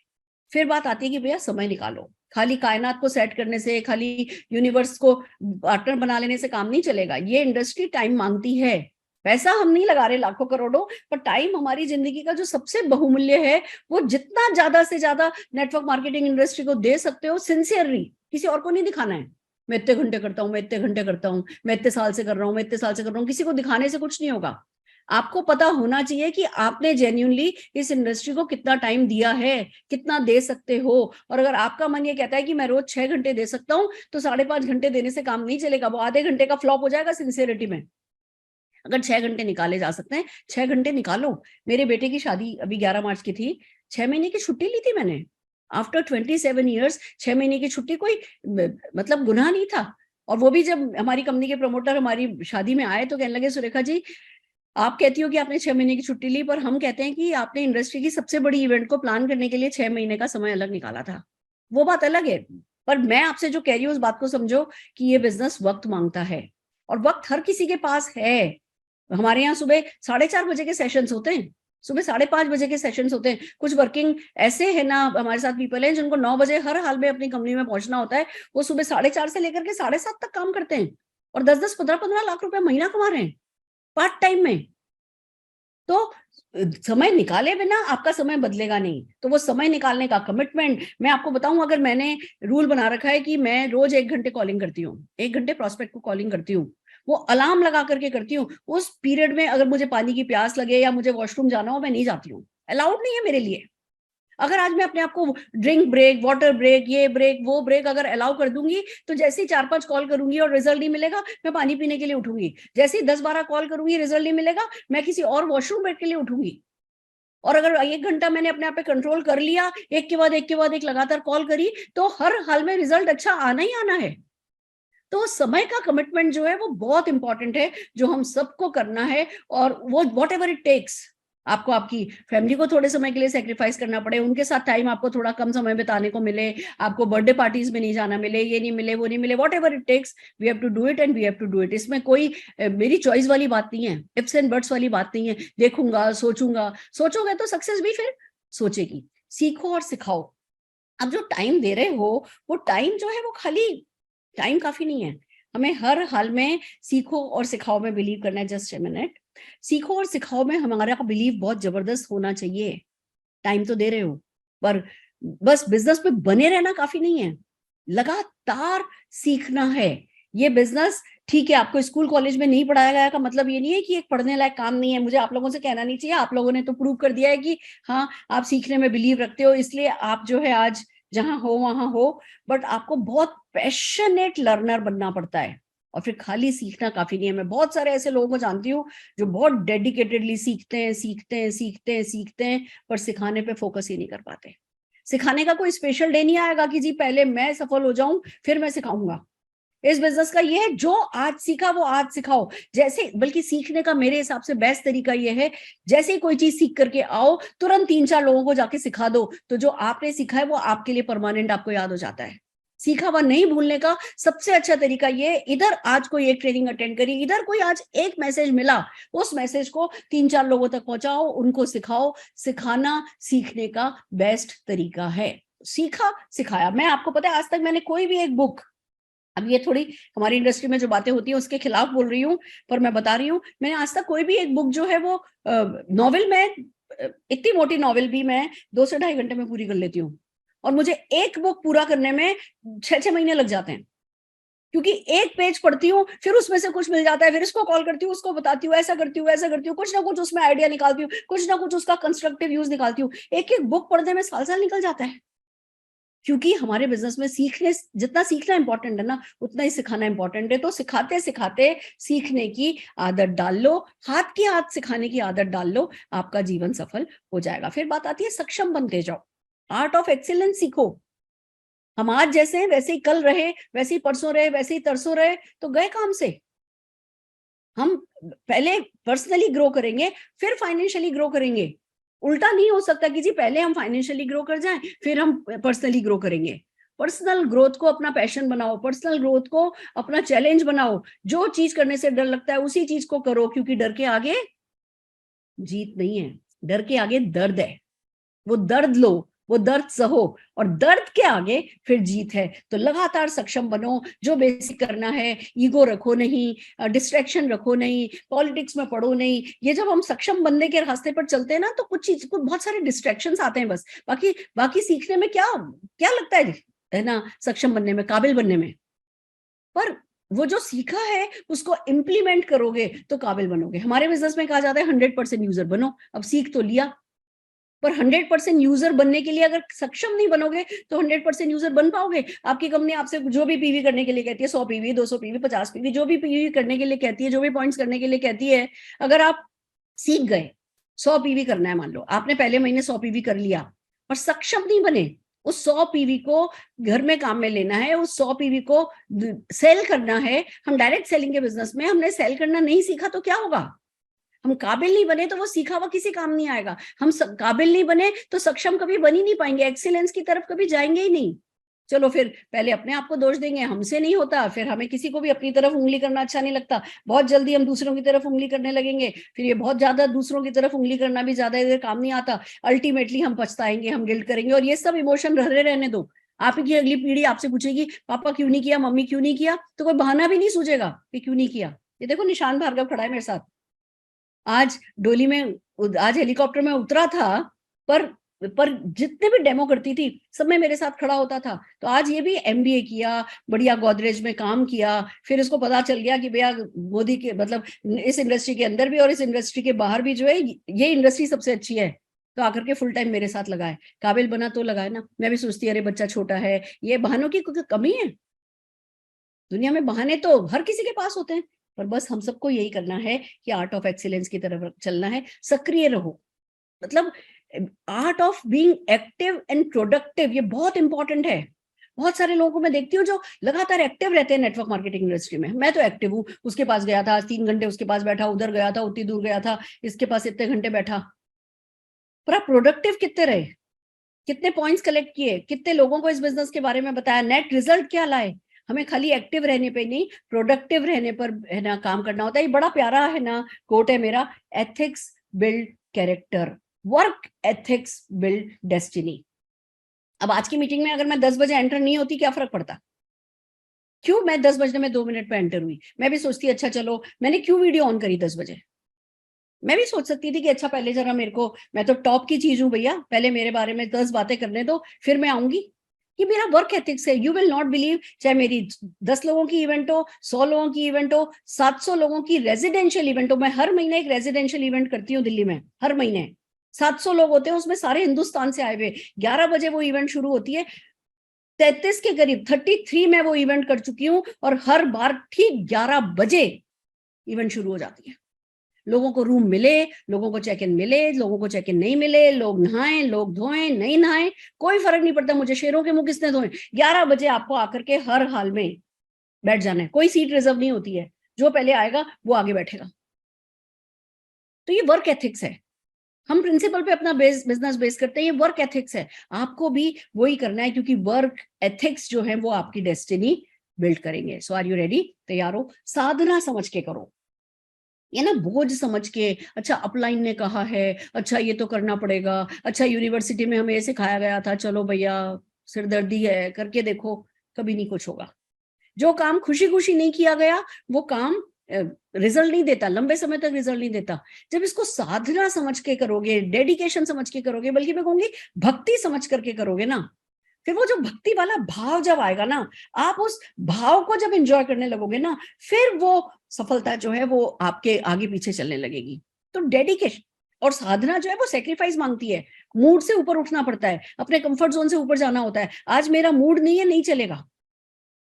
फिर बात आती है कि भैया समय निकालो। खाली कायनात को सेट करने से, खाली यूनिवर्स को पार्टनर बना लेने से काम नहीं चलेगा। ये इंडस्ट्री टाइम मांगती है। पैसा हम नहीं लगा रहे लाखों करोड़ों, पर टाइम हमारी जिंदगी का जो सबसे बहुमूल्य है, वो जितना ज्यादा से ज्यादा नेटवर्क मार्केटिंग इंडस्ट्री को दे सकते हो सिंसियरली, किसी और को नहीं दिखाना है। मैं इतने घंटे करता हूँ, मैं इतने घंटे करता हूँ, मैं इतने साल से कर रहा हूँ, मैं इतने साल से कर रहा हूँ, किसी को दिखाने से कुछ नहीं होगा। आपको पता होना चाहिए कि आपने जेन्युइनली इस इंडस्ट्री को कितना टाइम दिया है, कितना दे सकते हो। और अगर आपका मन ये कहता है कि मैं रोज 6 घंटे दे सकता हूँ, तो 5.5 घंटे देने से काम नहीं चलेगा, वो आधे घंटे का फ्लॉप हो जाएगा सिंसियरिटी में। अगर 6 घंटे निकाले जा सकते हैं, 6 घंटे निकालो। मेरे बेटे की शादी अभी 11 मार्च की थी, 6 महीने की छुट्टी ली थी मैंने। आफ्टर 27 ईयर्स 6 महीने की छुट्टी कोई मतलब गुनाह नहीं था। और वो भी जब हमारी कंपनी के प्रमोटर हमारी शादी में आए तो कहने लगे, सुरेखा जी आप कहती हो कि आपने 6 महीने की छुट्टी ली, पर हम कहते हैं कि आपने इंडस्ट्री की सबसे बड़ी इवेंट को प्लान करने के लिए 6 महीने का समय अलग निकाला था। वो बात अलग है, पर मैं आपसे जो कह रही हूँ उस बात को समझो कि ये बिजनेस वक्त मांगता है, और वक्त हर किसी के पास है। हमारे यहाँ सुबह 4:30 बजे के सेशंस होते हैं, सुबह 5:30 बजे के सेशंस होते हैं। कुछ वर्किंग ऐसे है ना, हमारे साथ पीपल हैं जिनको 9 बजे हर हाल में अपनी कंपनी में पहुंचना होता है। वो सुबह 4:30 से लेकर के 7:30 तक काम करते हैं और 10-10, 15-15 लाख रुपए महीना कमा रहे हैं पार्ट टाइम में। तो समय निकाले बिना आपका समय बदलेगा नहीं। तो वो समय निकालने का कमिटमेंट, मैं आपको बताऊं, अगर मैंने रूल बना रखा है कि मैं रोज 1 घंटे कॉलिंग करती हूँ, 1 घंटे प्रोस्पेक्ट को कॉलिंग करती हूँ, वो अलार्म लगा करके करती हूँ। उस पीरियड में अगर मुझे पानी की प्यास लगे या मुझे वॉशरूम जाना हो, मैं नहीं जाती हूँ, अलाउड नहीं है मेरे लिए। अगर आज मैं अपने आप को ड्रिंक ब्रेक, वाटर ब्रेक, ये ब्रेक, वो ब्रेक अगर अलाउ कर दूंगी, तो जैसे ही 4-5 कॉल करूंगी और रिजल्ट नहीं मिलेगा, मैं पानी पीने के लिए उठूंगी। जैसे ही 10-12 कॉल करूंगी, रिजल्ट नहीं मिलेगा, मैं किसी और वॉशरूम ब्रेक के लिए उठूंगी। और अगर 1 घंटा मैंने अपने आप पे कंट्रोल कर लिया, एक के बाद एक लगातार कॉल करी, तो हर हाल में रिजल्ट अच्छा आना ही आना है। तो समय का कमिटमेंट जो है वो बहुत इंपॉर्टेंट है, जो हम सबको करना है। और वो व्हाट एवर इट टेक्स, आपको आपकी फैमिली को थोड़े समय के लिए सेक्रीफाइस करना पड़े, उनके साथ टाइम आपको थोड़ा कम समय बिताने को मिले, आपको बर्थडे पार्टीज में नहीं जाना मिले, ये नहीं मिले, वो नहीं मिले, whatever it takes, we have to do it and we have to do it. इसमें कोई मेरी चॉइस वाली बात नहीं है, इफ्स एंड बट्स वाली बात नहीं है, देखूंगा सोचूंगा। सोचोगे तो सक्सेस भी फिर सोचेगी। सीखो और सिखाओ। अब जो टाइम दे रहे हो वो टाइम जो है वो खाली टाइम काफी नहीं है, हमें हर हाल में सीखो और सिखाओ में बिलीव करना है। जस्ट ए मिनट, सीखो और सिखाओ में हमारा बिलीव बहुत जबरदस्त होना चाहिए। टाइम तो दे रहे हो पर बस बिजनेस में बने रहना काफी नहीं है, लगातार सीखना है। ये बिजनेस ठीक है आपको स्कूल कॉलेज में नहीं पढ़ाया गया का मतलब ये नहीं है कि एक पढ़ने लायक काम नहीं है। मुझे आप लोगों से कहना नहीं चाहिए, आप लोगों ने तो प्रूव कर दिया है कि हाँ आप सीखने में बिलीव रखते हो, इसलिए आप जो है आज जहां हो वहां हो। बट आपको बहुत पैशनेट लर्नर बनना पड़ता है और फिर खाली सीखना काफी नहीं है। मैं बहुत सारे ऐसे लोगों को जानती हूँ जो बहुत डेडिकेटेडली सीखते हैं सीखते हैं सीखते हैं सीखते हैं, पर सिखाने पे फोकस ही नहीं कर पाते। सिखाने का कोई स्पेशल डे नहीं आएगा कि जी पहले मैं सफल हो जाऊं फिर मैं सिखाऊंगा। इस बिजनेस का ये है जो आज सीखा वो आज सिखाओ। जैसे बल्कि सीखने का मेरे हिसाब से बेस्ट तरीका ये है, जैसे ही कोई चीज सीख करके आओ तुरंत 3-4 लोगों को जाके सिखा दो, तो जो आपने सीखा है वो आपके लिए परमानेंट आपको याद हो जाता है। सीखा हुआ नहीं भूलने का सबसे अच्छा तरीका ये, इधर आज कोई एक ट्रेनिंग अटेंड करी, इधर कोई आज एक मैसेज मिला, उस मैसेज को 3-4 लोगों तक पहुंचाओ, उनको सिखाओ। सिखाना सीखने का बेस्ट तरीका है। सीखा सिखाया। मैं आपको पता है आज तक मैंने कोई भी एक बुक, अब ये थोड़ी हमारी इंडस्ट्री में जो बातें होती हैं उसके खिलाफ बोल रही हूँ, पर मैं बता रही हूँ, मैंने आज तक कोई भी एक बुक जो है वो नॉवेल में, इतनी मोटी नॉवेल भी मैं 2 से 2.5 घंटे में पूरी कर लेती हूँ। और मुझे एक बुक पूरा करने में 6-6 महीने लग जाते हैं, क्योंकि एक पेज पढ़ती हूँ फिर उसमें से कुछ मिल जाता है, फिर इसको कॉल करती हूँ, उसको बताती हूँ, ऐसा करती हूँ वैसा करती हूँ, कुछ ना कुछ उसमें आइडिया निकालती हूँ, कुछ ना कुछ उसका कंस्ट्रक्टिव यूज निकालती हूँ। एक एक बुक पढ़ने में साल निकल जाता है, क्योंकि हमारे बिजनेस में सीखने, जितना सीखना इंपॉर्टेंट है ना उतना ही सिखाना इंपॉर्टेंट है। तो सिखाते सिखाते सीखने की आदत डाल लो, हाथ की हाथ सिखाने की आदत डाल लो, आपका जीवन सफल हो जाएगा। फिर बात आती है सक्षम बनते जाओ, आर्ट ऑफ एक्सीलेंस सीखो। हम आज जैसे हैं वैसे ही कल रहे, वैसे ही परसों रहे, वैसे ही तरसों रहे तो गए काम से। हम पहले पर्सनली ग्रो करेंगे फिर फाइनेंशियली ग्रो करेंगे। उल्टा नहीं हो सकता कि जी पहले हम फाइनेंशियली ग्रो कर जाएं फिर हम पर्सनली ग्रो करेंगे। पर्सनल ग्रोथ को अपना पैशन बनाओ, पर्सनल ग्रोथ को अपना चैलेंज बनाओ। जो चीज करने से डर लगता है उसी चीज को करो, क्योंकि डर के आगे जीत नहीं है, डर के आगे दर्द है। वो दर्द लो, वो दर्द सहो, और दर्द के आगे फिर जीत है। तो लगातार सक्षम बनो। जो बेसिक करना है, ईगो रखो नहीं, डिस्ट्रैक्शन रखो नहीं, पॉलिटिक्स में पढ़ो नहीं। ये जब हम सक्षम बनने के रास्ते पर चलते हैं ना तो कुछ बहुत सारे डिस्ट्रैक्शंस आते हैं बस। बाकी सीखने में क्या लगता है ना, सक्षम बनने में, काबिल बनने में। पर वो जो सीखा है उसको इम्प्लीमेंट करोगे तो काबिल बनोगे। हमारे बिजनेस में कहा जाता है 100% यूजर बनो। अब सीख तो लिया, पर 100% यूजर बनने के लिए अगर सक्षम नहीं बनोगे तो 100% यूजर बन पाओगे? आपकी कंपनी आपसे जो भी पीवी करने के लिए कहती है, 100 पीवी, 200 पीवी, 50 पीवी, जो भी पीवी करने के लिए कहती है, जो भी पॉइंट्स करने के लिए कहती है, अगर आप सीख गए 100 पीवी करना है, मान लो आपने पहले महीने 100 पीवी कर लिया, पर सक्षम नहीं बने, उस 100 पीवी को घर में काम में लेना है, उस 100 पीवी को सेल करना है। हम डायरेक्ट सेलिंग के बिजनेस में हमने सेल करना नहीं सीखा तो क्या होगा? हम काबिल नहीं बने तो वो सीखा हुआ किसी काम नहीं आएगा। हम काबिल नहीं बने तो सक्षम कभी बन ही नहीं पाएंगे, एक्सीलेंस की तरफ कभी जाएंगे ही नहीं। चलो फिर पहले अपने आप को दोष देंगे, हमसे नहीं होता, फिर हमें किसी को भी अपनी तरफ उंगली करना अच्छा नहीं लगता, बहुत जल्दी हम दूसरों की तरफ उंगली करने लगेंगे, फिर ये बहुत ज्यादा दूसरों की तरफ उंगली करना भी ज्यादा इधर काम नहीं आता। अल्टीमेटली हम पछताएंगे, हम गिल्ट करेंगे, और ये सब इमोशन रहने दो। आपकी अगली पीढ़ी आपसे पूछेगी पापा क्यों नहीं किया, मम्मी क्यों नहीं किया, तो कोई बहाना भी नहीं सूझेगा कि क्यों नहीं किया। ये देखो निशान भार्गव खड़ा है मेरे साथ, आज डोली में, आज हेलीकॉप्टर में उतरा था, पर जितने भी डेमो करती थी सब में मेरे साथ खड़ा होता था। तो आज ये भी MBA किया, बढ़िया गोदरेज में काम किया, फिर इसको पता चल गया कि भैया मोदी के मतलब इस इंडस्ट्री के अंदर भी और इस इंडस्ट्री के बाहर भी जो है ये इंडस्ट्री सबसे अच्छी है, तो आकर के फुल टाइम मेरे साथ लगाए। काबिल बना तो लगाए ना। मैं भी सोचती अरे बच्चा छोटा है, ये बहानों की कमी है। दुनिया में बहाने तो हर किसी के पास होते हैं, पर बस हम सबको यही करना है कि आर्ट ऑफ एक्सीलेंस की तरफ चलना है। सक्रिय रहो, मतलब art of being active and productive, ये बहुत इंपॉर्टेंट है। बहुत सारे लोगों को मैं देखती हूँ जो लगातार एक्टिव रहते हैं नेटवर्क मार्केटिंग इंडस्ट्री में। मैं तो एक्टिव हूँ, उसके पास गया था 3 घंटे, उसके पास बैठा, उधर गया था, उतनी दूर गया था, इसके पास इतने घंटे बैठा। पर आप प्रोडक्टिव कितने रहे, कितने पॉइंट्स कलेक्ट किए, कितने लोगों को इस बिजनेस के बारे में बताया, नेट रिजल्ट क्या लाए। हमें खाली एक्टिव रहने पे नहीं, प्रोडक्टिव रहने पर है ना काम करना होता है। ये बड़ा प्यारा है ना कोट है मेरा, ethics build character, work ethics build destiny. अब आज की मीटिंग में अगर मैं 10 बजे एंटर नहीं होती, क्या फर्क पड़ता? क्यों मैं 10 बजने में 2 मिनट पे एंटर हुई? मैं भी सोचती अच्छा चलो, मैंने क्यों वीडियो ऑन करी 10 बजे? मैं भी सोच सकती थी कि अच्छा पहले जरा मेरे को, मैं तो टॉप की चीज हूँ भैया, पहले मेरे बारे में 10 बातें करने दो फिर मैं आऊंगी। ये मेरा वर्क एथिक्स है। यू विल नॉट बिलीव, चाहे मेरी 10 लोगों की इवेंट हो, 100 लोगों की इवेंट हो, 700 लोगों की रेजिडेंशियल इवेंट हो। मैं हर महीने एक रेजिडेंशियल इवेंट करती हूँ दिल्ली में, हर महीने 700 लोग होते हैं, उसमें सारे हिंदुस्तान से आए हुए। 11 बजे वो इवेंट शुरू होती है, 33 के करीब 33 में वो इवेंट कर चुकी हूँ, और हर बार ठीक 11 बजे इवेंट शुरू हो जाती है। लोगों को रूम मिले, लोगों को चेक इन मिले, लोगों को चेक इन नहीं मिले, लोग नहाएं, लोग धोएं, नहीं नहाएं, कोई फर्क नहीं पड़ता मुझे, शेरों के मुंह किसने धोए। 11 बजे आपको आकर के हर हाल में बैठ जाना है, कोई सीट रिजर्व नहीं होती है, जो पहले आएगा वो आगे बैठेगा। तो ये वर्क एथिक्स है। हम प्रिंसिपल पे अपना बिजनेस बेस करते हैं, ये वर्क एथिक्स है। आपको भी वही करना है, क्योंकि वर्क एथिक्स जो है वो आपकी डेस्टिनी बिल्ड करेंगे। सो आर यू रेडी? तैयार हो? साधना समझ के करो, ये ना बोझ समझ के, अच्छा अपलाइन ने कहा है, अच्छा ये तो करना पड़ेगा, अच्छा यूनिवर्सिटी में हमें ये सिखाया गया था, चलो भैया सिरदर्दी है करके देखो, कभी नहीं कुछ होगा। जो काम खुशी खुशी नहीं किया गया वो काम रिजल्ट नहीं देता, लंबे समय तक रिजल्ट नहीं देता। जब इसको साधना समझ के करोगे, डेडिकेशन समझ के करोगे, बल्कि मैं कहूंगी भक्ति समझ करके करोगे ना, फिर वो जो भक्ति वाला भाव जब आएगा ना, आप उस भाव को जब एंजॉय करने लगोगे ना, फिर वो सफलता जो है वो आपके आगे पीछे चलने लगेगी। तो डेडिकेशन और साधना जो है वो सेक्रीफाइस मांगती है, मूड से ऊपर उठना पड़ता है, अपने कंफर्ट जोन से ऊपर जाना होता है। आज मेरा मूड नहीं है, नहीं चलेगा,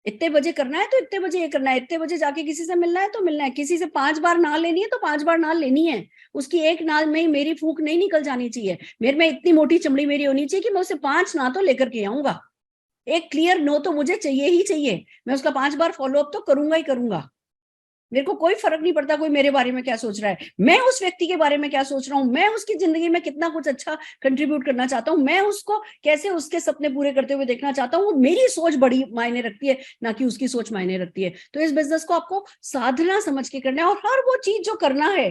इतने बजे करना है तो इतने बजे ये करना है, इतने बजे जाके किसी से मिलना है तो मिलना है, किसी से 5 बार नाल लेनी है तो 5 बार नाल लेनी है। उसकी एक नाल में ही मेरी फूंक नहीं निकल जानी चाहिए। मेरे में इतनी मोटी चमड़ी मेरी होनी चाहिए कि मैं उसे 5 ना तो लेकर के आऊंगा, एक क्लियर नो तो मुझे चाहिए ही चाहिए, मैं उसका 5 बार फॉलो अप तो करूंगा ही करूंगा। मेरे को कोई फर्क नहीं पड़ता कोई मेरे बारे में क्या सोच रहा है, मैं उस व्यक्ति के बारे में क्या सोच रहा हूँ, मैं उसकी जिंदगी में कितना कुछ अच्छा कंट्रीब्यूट करना चाहता हूँ, मैं उसको कैसे उसके सपने पूरे करते हुए देखना चाहता हूँ। मेरी सोच बड़ी मायने रखती है, ना कि उसकी सोच मायने रखती है। तो इस बिजनेस को आपको साधना समझ के करना है, और हर वो चीज जो करना है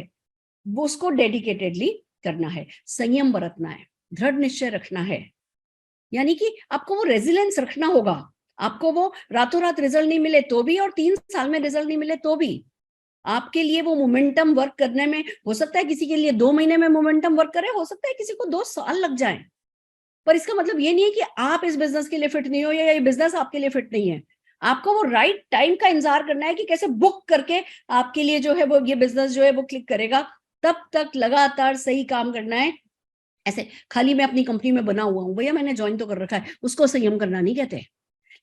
वो उसको डेडिकेटेडली करना है, संयम बरतना है, दृढ़ निश्चय रखना है, यानी कि आपको वो रेजिलेंस रखना होगा। आपको वो रातों रात रिजल्ट नहीं मिले तो भी, और 3 साल में रिजल्ट नहीं मिले तो भी, आपके लिए वो मोमेंटम वर्क करने में, हो सकता है किसी के लिए 2 महीने में मोमेंटम वर्क करे, हो सकता है किसी को 2 साल लग जाए। पर इसका मतलब ये नहीं है कि आप इस बिजनेस के लिए फिट नहीं हो या ये बिजनेस आपके लिए फिट नहीं है। आपको वो राइट टाइम का इंतजार करना है कि कैसे बुक करके आपके लिए जो है वो ये बिजनेस जो है वो क्लिक करेगा। तब तक लगातार सही काम करना है। ऐसे खाली मैं अपनी कंपनी में बना हुआ हूं, भैया मैंने ज्वाइन तो कर रखा है, उसको संयम करना नहीं कहते।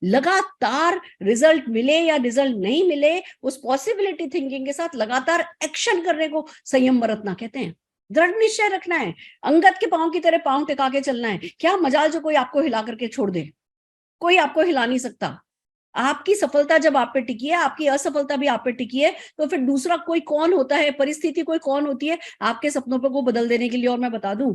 लगातार रिजल्ट मिले या रिजल्ट नहीं मिले, उस पॉसिबिलिटी थिंकिंग के साथ लगातार एक्शन करने को संयम बरतना कहते हैं। दृढ़ निश्चय रखना है, अंगद के पांव की तरह पांव टिका के चलना है। क्या मजाल जो कोई आपको हिला करके छोड़ दे, कोई आपको हिला नहीं सकता। आपकी सफलता जब आप पे टिकी है, आपकी असफलता भी आप पे टिकी है, तो फिर दूसरा कोई कौन होता है, परिस्थिति कोई कौन होती है आपके सपनों पर को बदल देने के लिए। और मैं बता दूं,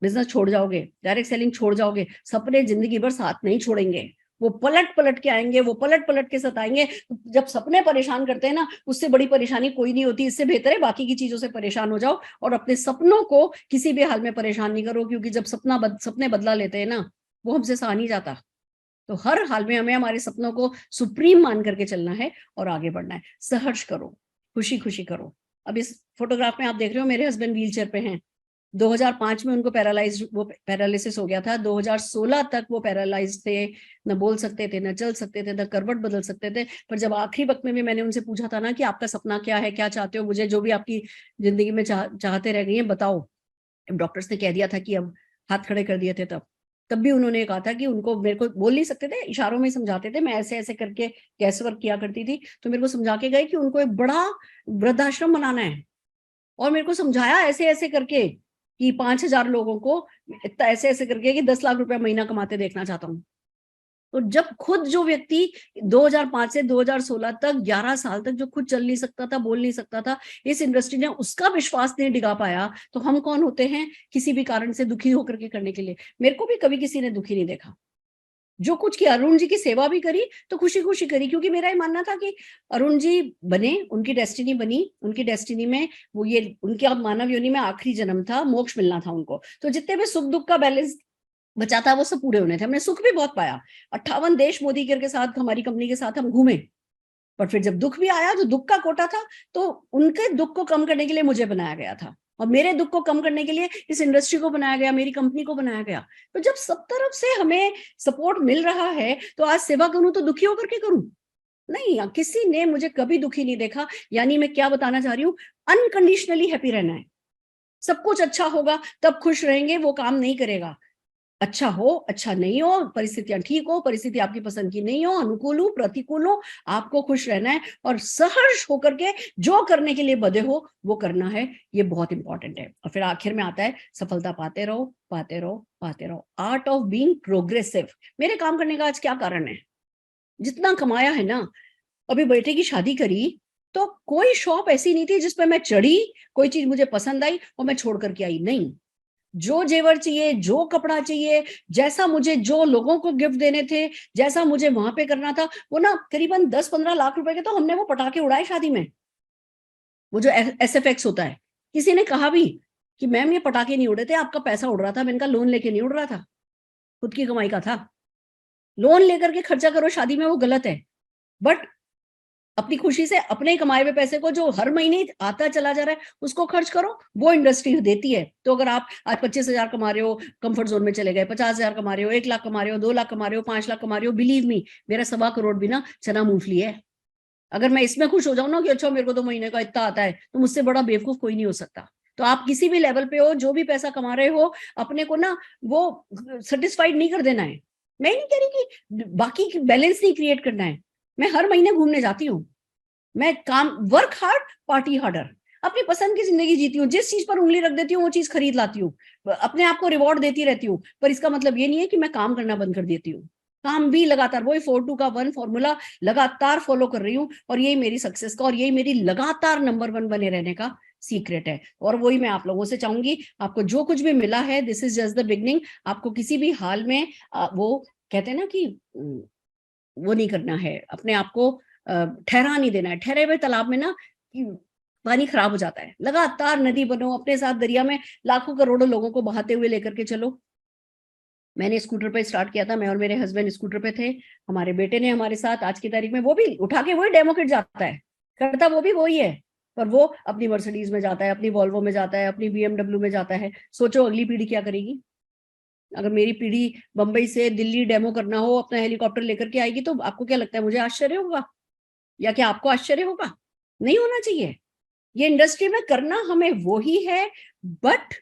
बिजनेस छोड़ जाओगे, डायरेक्ट सेलिंग छोड़ जाओगे, सपने जिंदगी भर साथ नहीं छोड़ेंगे, वो पलट पलट के आएंगे, वो पलट पलट के सताएंगे। जब सपने परेशान करते हैं ना, उससे बड़ी परेशानी कोई नहीं होती। इससे बेहतर है बाकी की चीजों से परेशान हो जाओ और अपने सपनों को किसी भी हाल में परेशान नहीं करो, क्योंकि जब सपने बदला लेते हैं ना, वो हमसे सहा नहीं जाता। तो हर हाल में हमें हमारे सपनों को सुप्रीम मान करके चलना है और आगे बढ़ना है। सहर्ष करो, खुशी खुशी करो। अब इस फोटोग्राफ में आप देख रहे हो मेरे हस्बैंड व्हील चेयर पे हैं। 2005 में उनको पैरालिसिस हो गया था। 2016 तक वो पैरालाइज थे, न बोल सकते थे, न चल सकते थे, न करवट बदल सकते थे। पर जब आखिरी वक्त में भी मैंने उनसे पूछा था ना कि आपका सपना क्या है, क्या चाहते हो, मुझे जो भी आपकी जिंदगी में चाहते रह गई हैं बताओ। डॉक्टर्स ने कह दिया था कि अब हाथ खड़े कर दिए थे, तब भी उन्होंने कहा था कि उनको, मेरे को बोल नहीं सकते थे, इशारों में समझाते थे। मैं ऐसे ऐसे करके गैस वर्क किया करती थी, तो मेरे को समझा के गए कि उनको एक बड़ा वृद्धाश्रम बनाना है। और मेरे को समझाया ऐसे ऐसे करके कि 5000 लोगों को ऐसे ऐसे करके कि 10 लाख रुपया महीना कमाते देखना चाहता हूँ। तो जब खुद जो व्यक्ति 2005 से 2016 तक 11 साल तक जो खुद चल नहीं सकता था, बोल नहीं सकता था, इस इंडस्ट्री ने उसका विश्वास नहीं डिगा पाया, तो हम कौन होते हैं किसी भी कारण से दुखी होकर के करने के लिए। मेरे को भी कभी किसी ने दुखी नहीं देखा। जो कुछ किया, अरुण जी की सेवा भी करी तो खुशी खुशी करी, क्योंकि मेरा ये मानना था कि अरुण जी बने, उनकी डेस्टिनी बनी, उनकी डेस्टिनी में वो ये उनके मानव योनि में आखिरी जन्म था, मोक्ष मिलना था उनको। तो जितने भी सुख दुख का बैलेंस बचा था वो सब पूरे होने थे। हमने सुख भी बहुत पाया, 58 देश मोदी के साथ, हमारी कंपनी के साथ हम घूमे, पर फिर जब दुख भी आया तो दुख का कोटा था, तो उनके दुख को कम करने के लिए मुझे बनाया गया था, और मेरे दुख को कम करने के लिए इस इंडस्ट्री को बनाया गया, मेरी कंपनी को बनाया गया। तो जब सब तरफ से हमें सपोर्ट मिल रहा है तो आज सेवा करूं तो दुखी होकर के करूं? नहीं, किसी ने मुझे कभी दुखी नहीं देखा। यानी मैं क्या बताना चाह रही हूँ, अनकंडीशनली हैप्पी रहना है। सब कुछ अच्छा होगा तब खुश रहेंगे, वो काम नहीं करेगा। अच्छा हो, अच्छा नहीं हो, परिस्थितियां ठीक हो, परिस्थिति आपकी पसंद की नहीं हो, अनुकूल हो, प्रतिकूल हो, आपको खुश रहना है और सहर्ष होकर के जो करने के लिए बधे हो वो करना है। ये बहुत इंपॉर्टेंट है। और फिर आखिर में आता है सफलता पाते रहो, पाते रहो, पाते रहो। Art of being progressive. मेरे काम करने का आज क्या कारण है? जितना कमाया है ना, अभी बेटे की शादी करी तो कोई शॉप ऐसी नहीं थी जिसपे मैं चढ़ी, कोई चीज मुझे पसंद आई और मैं छोड़ करके आई। नहीं, जो जेवर चाहिए, जो कपड़ा चाहिए, जैसा मुझे जो लोगों को गिफ्ट देने थे, जैसा मुझे वहां पे करना था, वो ना करीबन 10-15 लाख रुपए के तो हमने वो पटाखे उड़ाए शादी में। वो जो SFX होता है, किसी ने कहा भी कि मैम ये पटाखे नहीं उड़े थे, आपका पैसा उड़ रहा था। मैंने कहा लोन लेके नहीं उड़ रहा था, खुद की कमाई का था। लोन लेकर के खर्चा करो शादी में, वो गलत है, बट अपनी खुशी से अपने कमाए हुए पैसे को जो हर महीने आता चला जा रहा है उसको खर्च करो, वो इंडस्ट्री देती है। तो अगर आप आज 25,000 कमा रहे हो, कंफर्ट जोन में चले गए, 50,000 कमा रहे हो, 1 लाख कमा रहे हो, 2 लाख कमा रहे हो, 5 लाख कमा रहे हो, बिलीव मी, मेरा 1.25 करोड़ भी ना चना मूंगफली है। अगर मैं इसमें खुश हो जाऊं ना कि अच्छा मेरे को तो महीने का इतना आता है, तो मुझसे बड़ा बेवकूफ कोई नहीं हो सकता। तो आप किसी भी लेवल पे हो, जो भी पैसा कमा रहे हो, अपने को ना वो सेटिस्फाइड नहीं कर देना है। मैं नहीं कह रही कि बाकी बैलेंस नहीं क्रिएट करना है। मैं हर महीने घूमने जाती हूँ, मैं काम वर्क हार्ड पार्टी हार्डर, अपनी पसंद की जिंदगी जीती हूँ। जिस चीज पर उंगली रख देती हूँ वो चीज खरीद लाती हूँ, अपने आप को रिवॉर्ड देती रहती हूँ। पर इसका मतलब ये नहीं है कि मैं काम करना बंद कर देती हूँ। काम भी लगातार, वही 4-2 का 1 फॉर्मूला लगातार फॉलो कर रही हूँ, और यही मेरी सक्सेस का और यही मेरी लगातार नंबर 1 बने रहने का सीक्रेट है। और वही मैं आप लोगों से चाहूंगी, आपको जो कुछ भी मिला है, this is just the beginning. आपको किसी भी हाल में वो कहते हैं ना कि वो नहीं करना है, अपने आप को ठहरा नहीं देना है। ठहरे हुए तालाब में ना पानी खराब हो जाता है। लगातार नदी बनो, अपने साथ दरिया में लाखों करोड़ों लोगों को बहाते हुए लेकर के चलो। मैंने स्कूटर पे स्टार्ट किया था, मैं और मेरे हस्बैंड स्कूटर पे थे, हमारे बेटे ने हमारे साथ, आज की तारीख में वो भी उठा के वही डेमो किट जाता है, करता वो भी वही है, पर वो अपनी मर्सिडीज में जाता है, अपनी वॉल्वो में जाता है, अपनी BMW में जाता है। सोचो अगली पीढ़ी क्या करेगी? अगर मेरी पीढ़ी बंबई से दिल्ली डेमो करना हो, अपना हेलीकॉप्टर लेकर के आएगी, तो आपको क्या लगता है, मुझे आश्चर्य होगा? या क्या आपको आश्चर्य होगा? नहीं होना चाहिए। ये इंडस्ट्री में करना हमें वो ही है, बट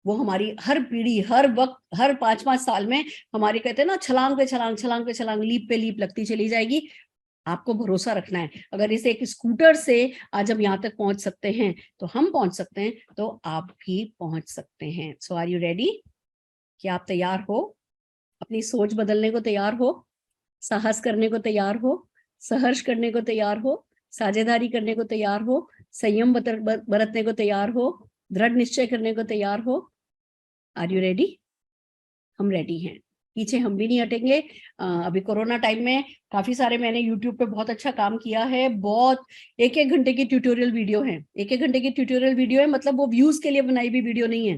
वो हमारी हर पीढ़ी, हर वक्त, हर 5-5 साल में हमारी, कहते हैं ना, छलांग पे छलांग, छलांग पे छलांग, लीप पे लीप लगती चली जाएगी। आपको भरोसा रखना है। अगर इसे एक स्कूटर से आज हम यहाँ तक पहुंच सकते हैं तो हम पहुंच सकते हैं, तो आप भी पहुंच सकते हैं। सो आर यू रेडी? कि आप तैयार हो? अपनी सोच बदलने को तैयार हो? साहस करने को तैयार हो? सहर्ष करने को तैयार हो? साझेदारी करने को तैयार हो? संयम बरतने को तैयार हो? दृढ़ निश्चय करने को तैयार हो? Are you ready? हम रेडी हैं, पीछे हम भी नहीं हटेंगे। अभी कोरोना टाइम में काफी सारे मैंने YouTube पे बहुत अच्छा काम किया है। बहुत 1-1 घंटे की ट्यूटोरियल वीडियो है, 1-1 घंटे की ट्यूटोरियल वीडियो है, मतलब वो व्यूज के लिए बनाई हुई वीडियो नहीं है,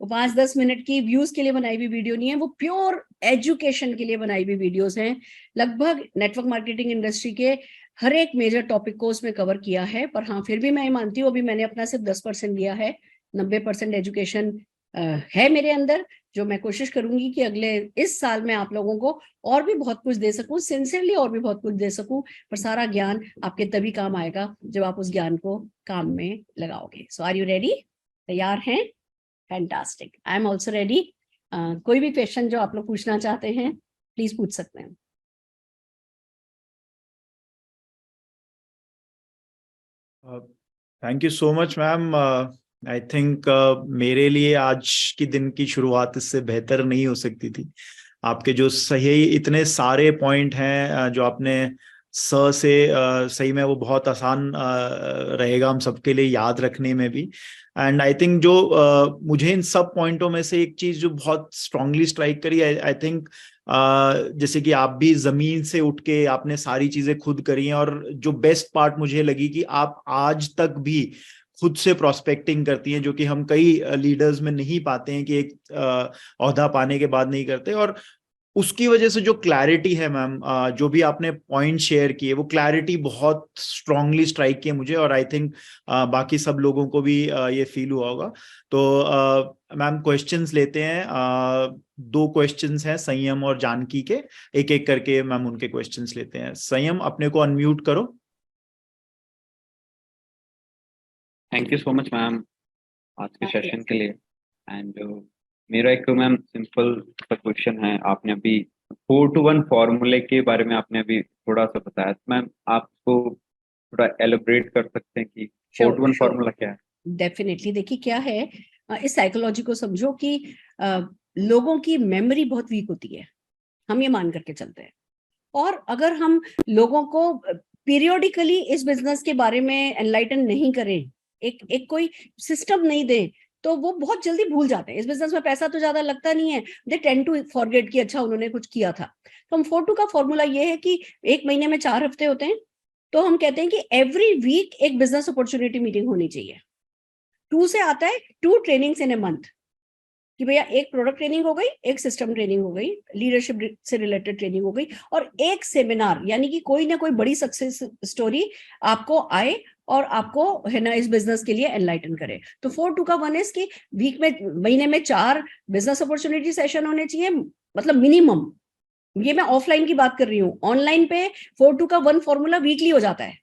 वो 5-10 मिनट की व्यूज के लिए बनाई हुई वीडियो नहीं है, वो प्योर एजुकेशन के लिए बनाई हुई वीडियोस हैं। लगभग नेटवर्क मार्केटिंग इंडस्ट्री के हर एक मेजर टॉपिक को उसमें कवर किया है। पर हाँ, फिर भी मैं मानती हूँ अभी मैंने अपना सिर्फ 10% दिया है, 90% एजुकेशन है मेरे अंदर, जो मैं कोशिश करूंगी कि अगले इस साल में आप लोगों को और भी बहुत कुछ दे सकूं, सिंसियरली और भी बहुत कुछ दे सकूं। पर सारा ज्ञान आपके तभी काम आएगा जब आप उस ज्ञान को काम में लगाओगे। सो आर यू रेडी? तैयार हैं? Fantastic, I am also ready. कोई भी क्वेश्चन जो आप लोग पूछना चाहते हैं प्लीज पूछ सकते हैं। Thank you so much ma'am. I think मेरे लिए आज की दिन की शुरुआत इससे बेहतर नहीं हो सकती थी। आपके जो सही इतने सारे पॉइंट हैं जो आपने सही में वो बहुत आसान रहेगा हम सबके लिए याद रखने में भी। एंड आई थिंक जो मुझे इन सब पॉइंटों में से एक चीज जो बहुत स्ट्रांगली स्ट्राइक करी, आई थिंक जैसे कि आप भी जमीन से उठ के आपने सारी चीजें खुद करी हैं, और जो बेस्ट पार्ट मुझे लगी कि आप आज तक भी खुद से प्रोस्पेक्टिंग करती हैं, जो कि हम कई लीडर्स में नहीं पाते हैं कि एक ओहदा पाने के बाद नहीं करते। और उसकी वजह से जो क्लैरिटी है मैम, जो भी आपने पॉइंट शेयर किए वो क्लैरिटी बहुत स्ट्रांगली स्ट्राइक किए मुझे, और आई थिंक बाकी सब लोगों को भी ये फील हुआ होगा। तो मैम क्वेश्चंस लेते हैं। 2 क्वेश्चंस हैं संयम और जानकी के, एक एक करके मैम उनके क्वेश्चंस लेते हैं। संयम, अपने को अनम्यूट करो। Thank you so much ma'am आज के सेशन के लिए। एंड मेरा एक मैम सिंपल सा क्वेश्चन है। आपने अभी 4-to-1 फॉर्मूले के बारे में आपने अभी थोड़ा सा बताया, तो मैम आपको थोड़ा एलोबरेट कर सकते हैं कि 4-to-1 फॉर्मूला क्या है? डेफिनेटली। देखिए क्या है, इस साइकोलॉजी को समझो कि लोगों की मेमोरी बहुत वीक होती है, हम ये मान करके चलते हैं। और अगर हम लोगों को पीरियोडिकली इस बिजनेस के बारे में एनलाइटन नहीं करें, एक कोई सिस्टम नहीं दें, तो वो बहुत जल्दी भूल जाते हैं। इस बिजनेस में पैसा तो ज्यादा लगता नहीं है, दे टेंड टू फॉरगेट कि अच्छा उन्होंने कुछ किया था। तो हम 4-2 का फॉर्मूला ये है कि 1 महीने में 4 हफ्ते होते हैं, तो हम कहते हैं कि एवरी वीक एक बिजनेस अपॉर्चुनिटी मीटिंग होनी चाहिए। 2 से आता है 2 ट्रेनिंग्स इन ए मंथ, कि भैया एक प्रोडक्ट ट्रेनिंग हो गई, एक सिस्टम ट्रेनिंग हो गई, लीडरशिप से रिलेटेड ट्रेनिंग हो गई, और एक सेमिनार, यानी कि कोई ना कोई बड़ी सक्सेस स्टोरी आपको आए और आपको है ना इस बिजनेस के लिए एनलाइटन करे। तो 4-2 का 1 इज कि वीक में, महीने में 4 बिजनेस अपॉर्चुनिटी सेशन होने चाहिए, मतलब मिनिमम। ये मैं ऑफलाइन की बात कर रही हूँ। ऑनलाइन पे 4-2 का 1 फॉर्मूला वीकली हो जाता है।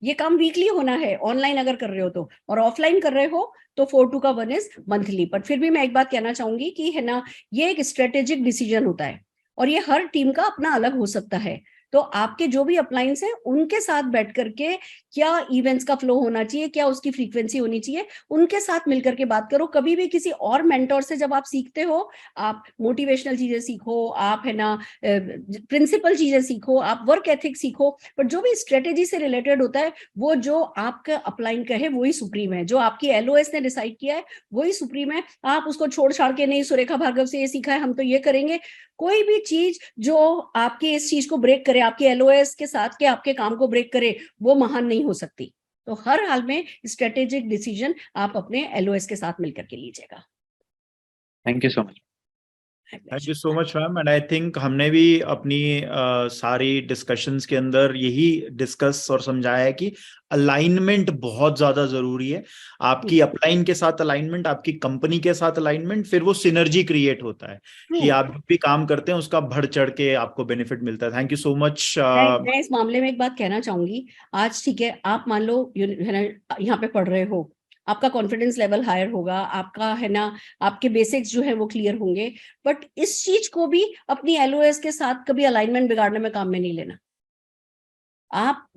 ये काम वीकली होना है ऑनलाइन अगर कर रहे हो तो, और ऑफलाइन कर रहे हो तो 4-2 का 1 इज मंथली। बट फिर भी मैं एक बात कहना चाहूंगी कि है ना, ये एक स्ट्रेटेजिक डिसीजन होता है, और ये हर टीम का अपना अलग हो सकता है। तो आपके जो भी अपलाइंस हैं उनके साथ बैठ करके क्या इवेंट्स का फ्लो होना चाहिए, क्या उसकी फ्रीक्वेंसी होनी चाहिए, उनके साथ मिलकर के बात करो। कभी भी किसी और मेंटोर से जब आप सीखते हो, आप मोटिवेशनल चीजें सीखो, आप है ना प्रिंसिपल चीजें सीखो, आप वर्क एथिक सीखो, पर जो भी स्ट्रेटेजी से रिलेटेड होता है वो जो आपका अपलाइन का है वही सुप्रीम है। जो आपकी एलओएस ने डिसाइड किया है वही सुप्रीम है। आप उसको छोड़ छाड़ के नहीं, सुरेखा भार्गव से ये सीखा है हम तो ये करेंगे, कोई भी चीज जो आपके इस चीज को ब्रेक करे, आपके एलओएस के साथ के आपके काम को ब्रेक करे, वो महान नहीं हो सकती। तो हर हाल में स्ट्रेटेजिक डिसीजन आप अपने एलओएस के साथ मिलकर के लीजिएगा। Thank you so much. Thank you so much ma'am. And I think हमने भी अपनी सारी डिस्कशंस के अंदर यही डिस्कस और समझाया है कि अलाइनमेंट बहुत ज्यादा जरूरी है। आपकी अपलाइन के साथ अलाइनमेंट, आपकी कंपनी के साथ अलाइनमेंट, फिर वो सिनर्जी क्रिएट होता है कि आप जो भी काम करते हैं उसका बढ़ चढ़ के आपको बेनिफिट मिलता है। Thank you so much. मैं इस मामले में एक बात कहना चाहूंगी। आज ठीक है, आप मान लो यहाँ पे पढ़ रहे हो, आपका कॉन्फिडेंस लेवल हायर होगा, आपका है ना आपके बेसिक्स जो है वो क्लियर होंगे, बट इस चीज को भी अपनी एलओएस के साथ कभी अलाइनमेंट बिगाड़ने में काम में नहीं लेना। आप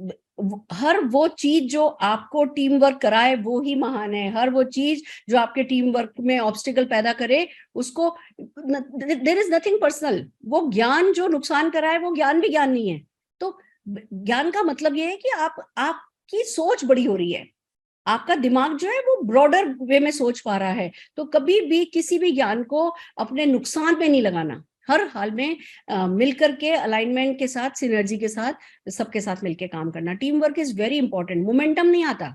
हर वो चीज जो आपको टीम वर्क कराए वो ही महान है। हर वो चीज जो आपके टीम वर्क में ऑब्स्टिकल पैदा करे उसको, देयर इज नथिंग पर्सनल। वो ज्ञान जो नुकसान कराए वो ज्ञान भी ज्ञान नहीं है। तो ज्ञान का मतलब ये है कि आपकी सोच बड़ी हो रही है, आपका दिमाग जो है वो ब्रॉडर वे में सोच पा रहा है। तो कभी भी किसी भी ज्ञान को अपने नुकसान पे नहीं लगाना, हर हाल में मिलकर के अलाइनमेंट के साथ, सिनर्जी के साथ, सबके साथ मिलकर काम करना। Team work is very important. Momentum नहीं आता,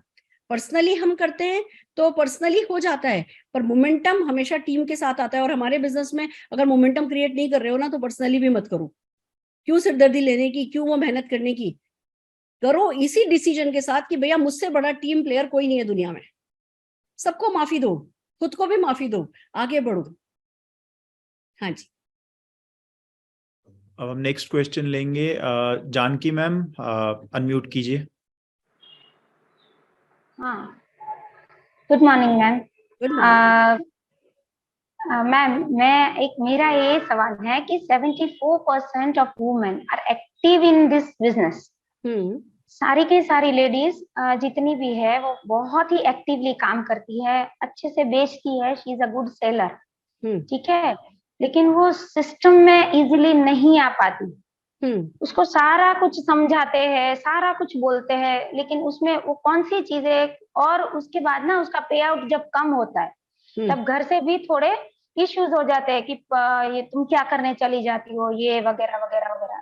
पर्सनली हम करते हैं तो पर्सनली हो जाता है, पर मोमेंटम हमेशा टीम के साथ आता है। और हमारे बिजनेस में अगर मोमेंटम क्रिएट नहीं कर रहे हो ना, तो पर्सनली भी मत करो। क्यों सिरदर्दी लेने की, क्यों वो मेहनत करने की, करो इसी डिसीजन के साथ कि भैया मुझसे बड़ा टीम प्लेयर कोई नहीं है दुनिया में। सबको माफी दो, खुद को भी माफी दो, आगे बढ़ो। हाँ जी, अब हम नेक्स्ट क्वेश्चन लेंगे। जानकी मैम, अनम्यूट कीजिए। हाँ, good morning ma'am. Good morning ma'am, मेरा ये सवाल है कि 74% of women are active in this business. सारी की सारी लेडीज जितनी भी है वो बहुत ही एक्टिवली काम करती है, अच्छे से बेचती है, she is a good seller, ठीक है। लेकिन वो सिस्टम में इजीली नहीं आ पाती। उसको सारा कुछ समझाते हैं, सारा कुछ बोलते हैं, लेकिन उसमें वो कौन सी चीजें, और उसके बाद ना उसका पे आउट जब कम होता है तब घर से भी थोड़े इश्यूज हो जाते हैं कि ये तुम क्या करने चली जाती हो, ये वगैरह वगैरह वगैरह।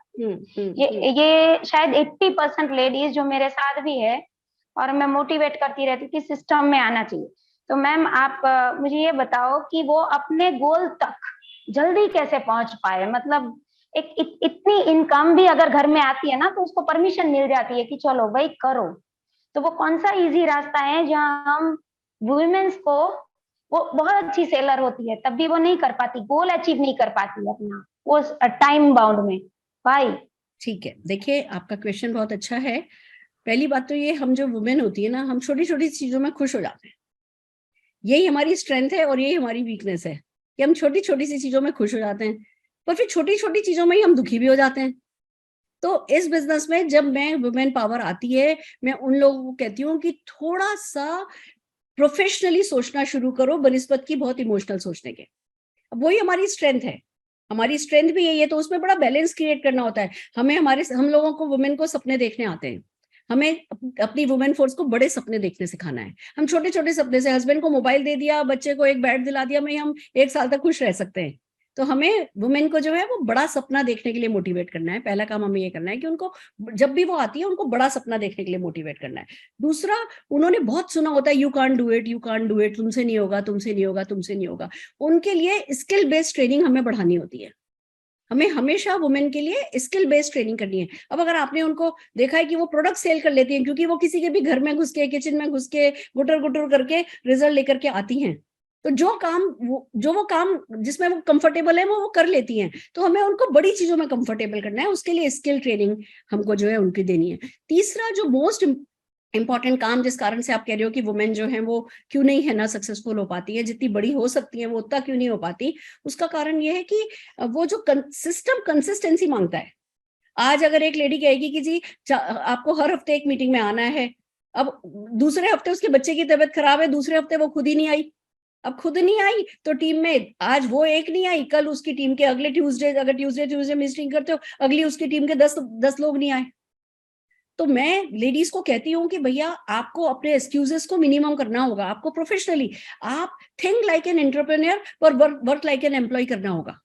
ये शायद 80% लेडीज जो मेरे साथ भी है, और मैं मोटिवेट करती रहती थी सिस्टम में आना चाहिए। तो मैम आप मुझे ये बताओ कि वो अपने गोल तक जल्दी कैसे पहुंच पाए। मतलब इतनी इनकम भी अगर घर में आती है ना तो उसको परमिशन मिल जाती है कि चलो भाई करो। तो वो कौन सा इजी रास्ता है जहां हम वुमेन्स को, वो बहुत अच्छी सेलर होती है तब भी वो नहीं कर पाती, गोल अचीव नहीं कर पाती अपना वो टाइम बाउंड में। भाई ठीक है, देखिए आपका क्वेश्चन बहुत अच्छा है। पहली बात तो ये, हम जो वुमेन होती है ना, हम छोटी छोटी चीजों में खुश हो जाते हैं। यही हमारी स्ट्रेंथ है और यही हमारी वीकनेस है कि हम छोटी छोटी सी चीजों में खुश हो जाते हैं, पर फिर छोटी छोटी चीजों में ही हम दुखी भी हो जाते हैं। तो इस बिजनेस में जब मैं वुमेन पावर आती है, मैं उन लोगों को कहती हूँ कि थोड़ा सा प्रोफेशनली सोचना शुरू करो बनिस्बत की बहुत इमोशनल सोचने के। अब वही हमारी स्ट्रेंथ है, हमारी स्ट्रेंथ भी यही है। तो उसमें बड़ा बैलेंस क्रिएट करना होता है। हम लोगों को वुमेन को सपने देखने आते हैं, हमें अपनी वुमेन फोर्स को बड़े सपने देखने सिखाना है। हम छोटे छोटे सपने से, हस्बैंड को मोबाइल दे दिया, बच्चे को एक बैट दिला दिया, में हम 1 साल तक खुश रह सकते हैं। तो हमें वुमेन को जो है वो बड़ा सपना देखने के लिए मोटिवेट करना है। पहला काम हमें ये करना है कि उनको जब भी वो आती है उनको बड़ा सपना देखने के लिए मोटिवेट करना है। दूसरा, उन्होंने बहुत सुना होता है you can't do it, you can't do it, तुमसे नहीं होगा, तुमसे नहीं होगा, तुमसे नहीं होगा। उनके लिए स्किल बेस्ड ट्रेनिंग हमें बढ़ानी होती है। हमें हमेशा वुमेन के लिए स्किल बेस्ड ट्रेनिंग करनी है। अब अगर आपने उनको देखा है कि वो प्रोडक्ट सेल कर लेती हैं क्योंकि वो किसी के भी घर में घुस के, किचन में घुस के गुटर गुटर करके रिजल्ट लेकर के आती हैं, तो जो वो काम जिसमें वो कंफर्टेबल है वो कर लेती हैं। तो हमें उनको बड़ी चीजों में कंफर्टेबल करना है, उसके लिए स्किल ट्रेनिंग हमको जो है उनकी देनी है। तीसरा, जो मोस्ट इंपॉर्टेंट काम जिस कारण से आप कह रहे हो कि वुमेन जो है वो क्यों नहीं है ना सक्सेसफुल हो पाती है, जितनी बड़ी हो सकती है वो उतना क्यों नहीं हो पाती, उसका कारण ये है कि वो जो सिस्टम कंसिस्टेंसी मांगता है। आज अगर एक लेडी कहेगी कि जी आपको हर हफ्ते एक मीटिंग में आना है, अब दूसरे हफ्ते उसके बच्चे की तबीयत खराब है, दूसरे हफ्ते वो खुद ही नहीं आई। अब खुद नहीं आई तो टीम में आज वो एक नहीं आई, कल उसकी टीम के अगले ट्यूसडे, अगर ट्यूसडे मीटिंग करते हो, अगली उसकी टीम के 10 लोग नहीं आए। तो मैं लेडीज को कहती हूँ कि भैया आपको अपने एक्सक्यूजेस को मिनिमम करना होगा। आपको प्रोफेशनली आप थिंक लाइक एन एंटरप्रेन्योर पर वर्क लाइक एन एम्प्लॉय करना होगा।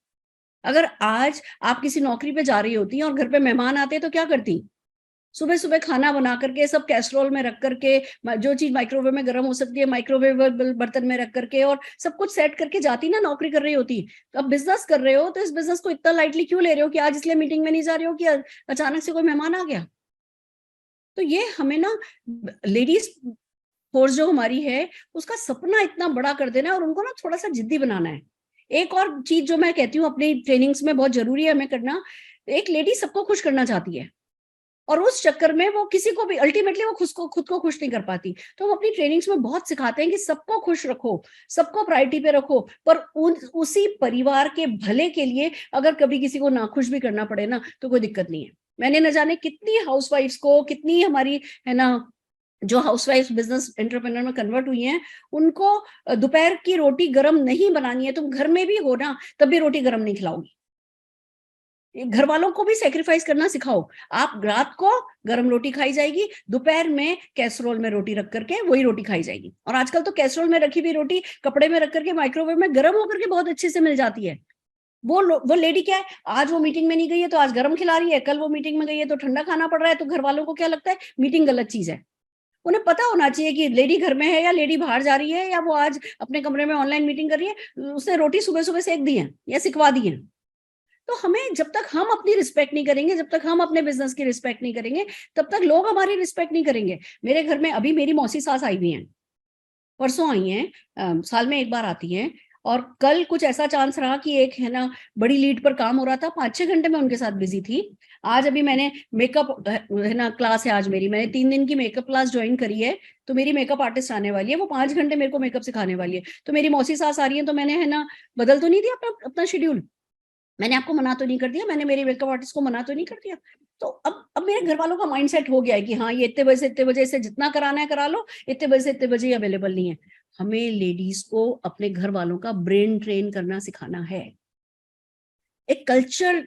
अगर आज आप किसी नौकरी पे जा रही होती हैं और घर पे मेहमान आते हैं तो क्या करती? सुबह सुबह खाना बना करके सब कैसरोल में रख करके, जो चीज माइक्रोवेव में गर्म हो सकती है माइक्रोवेव बर्तन में रख करके, और सब कुछ सेट करके जाती ना, नौकरी कर रही होती। तो अब बिजनेस कर रहे हो तो इस बिजनेस को इतना लाइटली क्यों ले रहे हो कि आज इसलिए मीटिंग में नहीं जा रहे हो कि अचानक से कोई मेहमान आ गया? तो ये हमें ना लेडीज फोर्स जो हमारी है उसका सपना इतना बड़ा कर देना है और उनको ना थोड़ा सा जिद्दी बनाना है। एक और चीज जो मैं कहती हूँ अपनी ट्रेनिंग्स में बहुत जरूरी है हमें करना, एक लेडी सबको खुश करना चाहती है और उस चक्कर में वो किसी को भी अल्टीमेटली वो खुद को खुश नहीं कर पाती। तो हम अपनी ट्रेनिंग्स में बहुत सिखाते हैं कि सबको खुश रखो, सबको प्रायोरिटी पे रखो, पर उसी परिवार के भले के लिए अगर कभी किसी को नाखुश भी करना पड़े ना तो कोई दिक्कत नहीं है। मैंने न जाने कितनी हाउसवाइफ्स को, कितनी हमारी है ना जो हाउसवाइफ बिजनेस एंटरप्रेन्योर में कन्वर्ट हुई हैं, उनको दोपहर की रोटी गर्म नहीं बनानी है, तुम घर में भी हो ना तब भी रोटी गर्म नहीं खिलाओगी। घर वालों को भी सेक्रीफाइस करना सिखाओ। आप रात को गर्म रोटी खाई जाएगी, दोपहर में कैसरोल में रोटी रख करके वही रोटी खाई जाएगी। और आजकल तो कैसरोल में रखी हुई रोटी कपड़े में रख करके माइक्रोवेव में गर्म होकर के बहुत अच्छे से मिल जाती है। वो लेडी क्या है, आज वो मीटिंग में नहीं गई है तो आज गर्म खिला रही है, कल वो मीटिंग में गई है तो ठंडा खाना पड़ रहा है। तो घर वालों को क्या लगता है मीटिंग गलत चीज है। उन्हें पता होना चाहिए कि लेडी घर में है या लेडी बाहर जा रही है या वो आज अपने कमरे में ऑनलाइन मीटिंग कर रही है, उसने रोटी सुबह सुबह सेक दी है या सिकवा दी है। तो हमें जब तक हम अपनी रिस्पेक्ट नहीं करेंगे, जब तक हम अपने बिजनेस की रिस्पेक्ट नहीं करेंगे, तब तक लोग हमारी रिस्पेक्ट नहीं करेंगे। मेरे घर में अभी मेरी मौसी सास आई हुई हैं, परसों आई हैं, साल में एक बार आती हैं। और कल कुछ ऐसा चांस रहा कि एक है ना बड़ी लीड पर काम हो रहा था, 5-6 घंटे में उनके साथ बिजी थी। आज अभी मैंने मेकअप है ना क्लास है आज मेरी, मैंने 3 दिन की मेकअप क्लास ज्वाइन करी है। तो मेरी मेकअप आर्टिस्ट आने वाली है, वो 5 घंटे मेरे को मेकअप सिखाने वाली है। तो मेरी मौसी सास आ रही है, तो मैंने है ना बदल तो नहीं दिया अपना शेड्यूल, मैंने आपको मना तो नहीं कर दिया, मैंने मेरी मेकअप आर्टिस्ट को मना तो नहीं कर दिया। तो अब मेरे घर वालों का माइंडसेट हो गया है कि हाँ ये इतने बजे से जितना कराना है करा लो, इतने बजे से इतने बजे अवेलेबल नहीं है। हमें लेडीज को अपने घर वालों का ब्रेन ट्रेन करना सिखाना है। एक कल्चर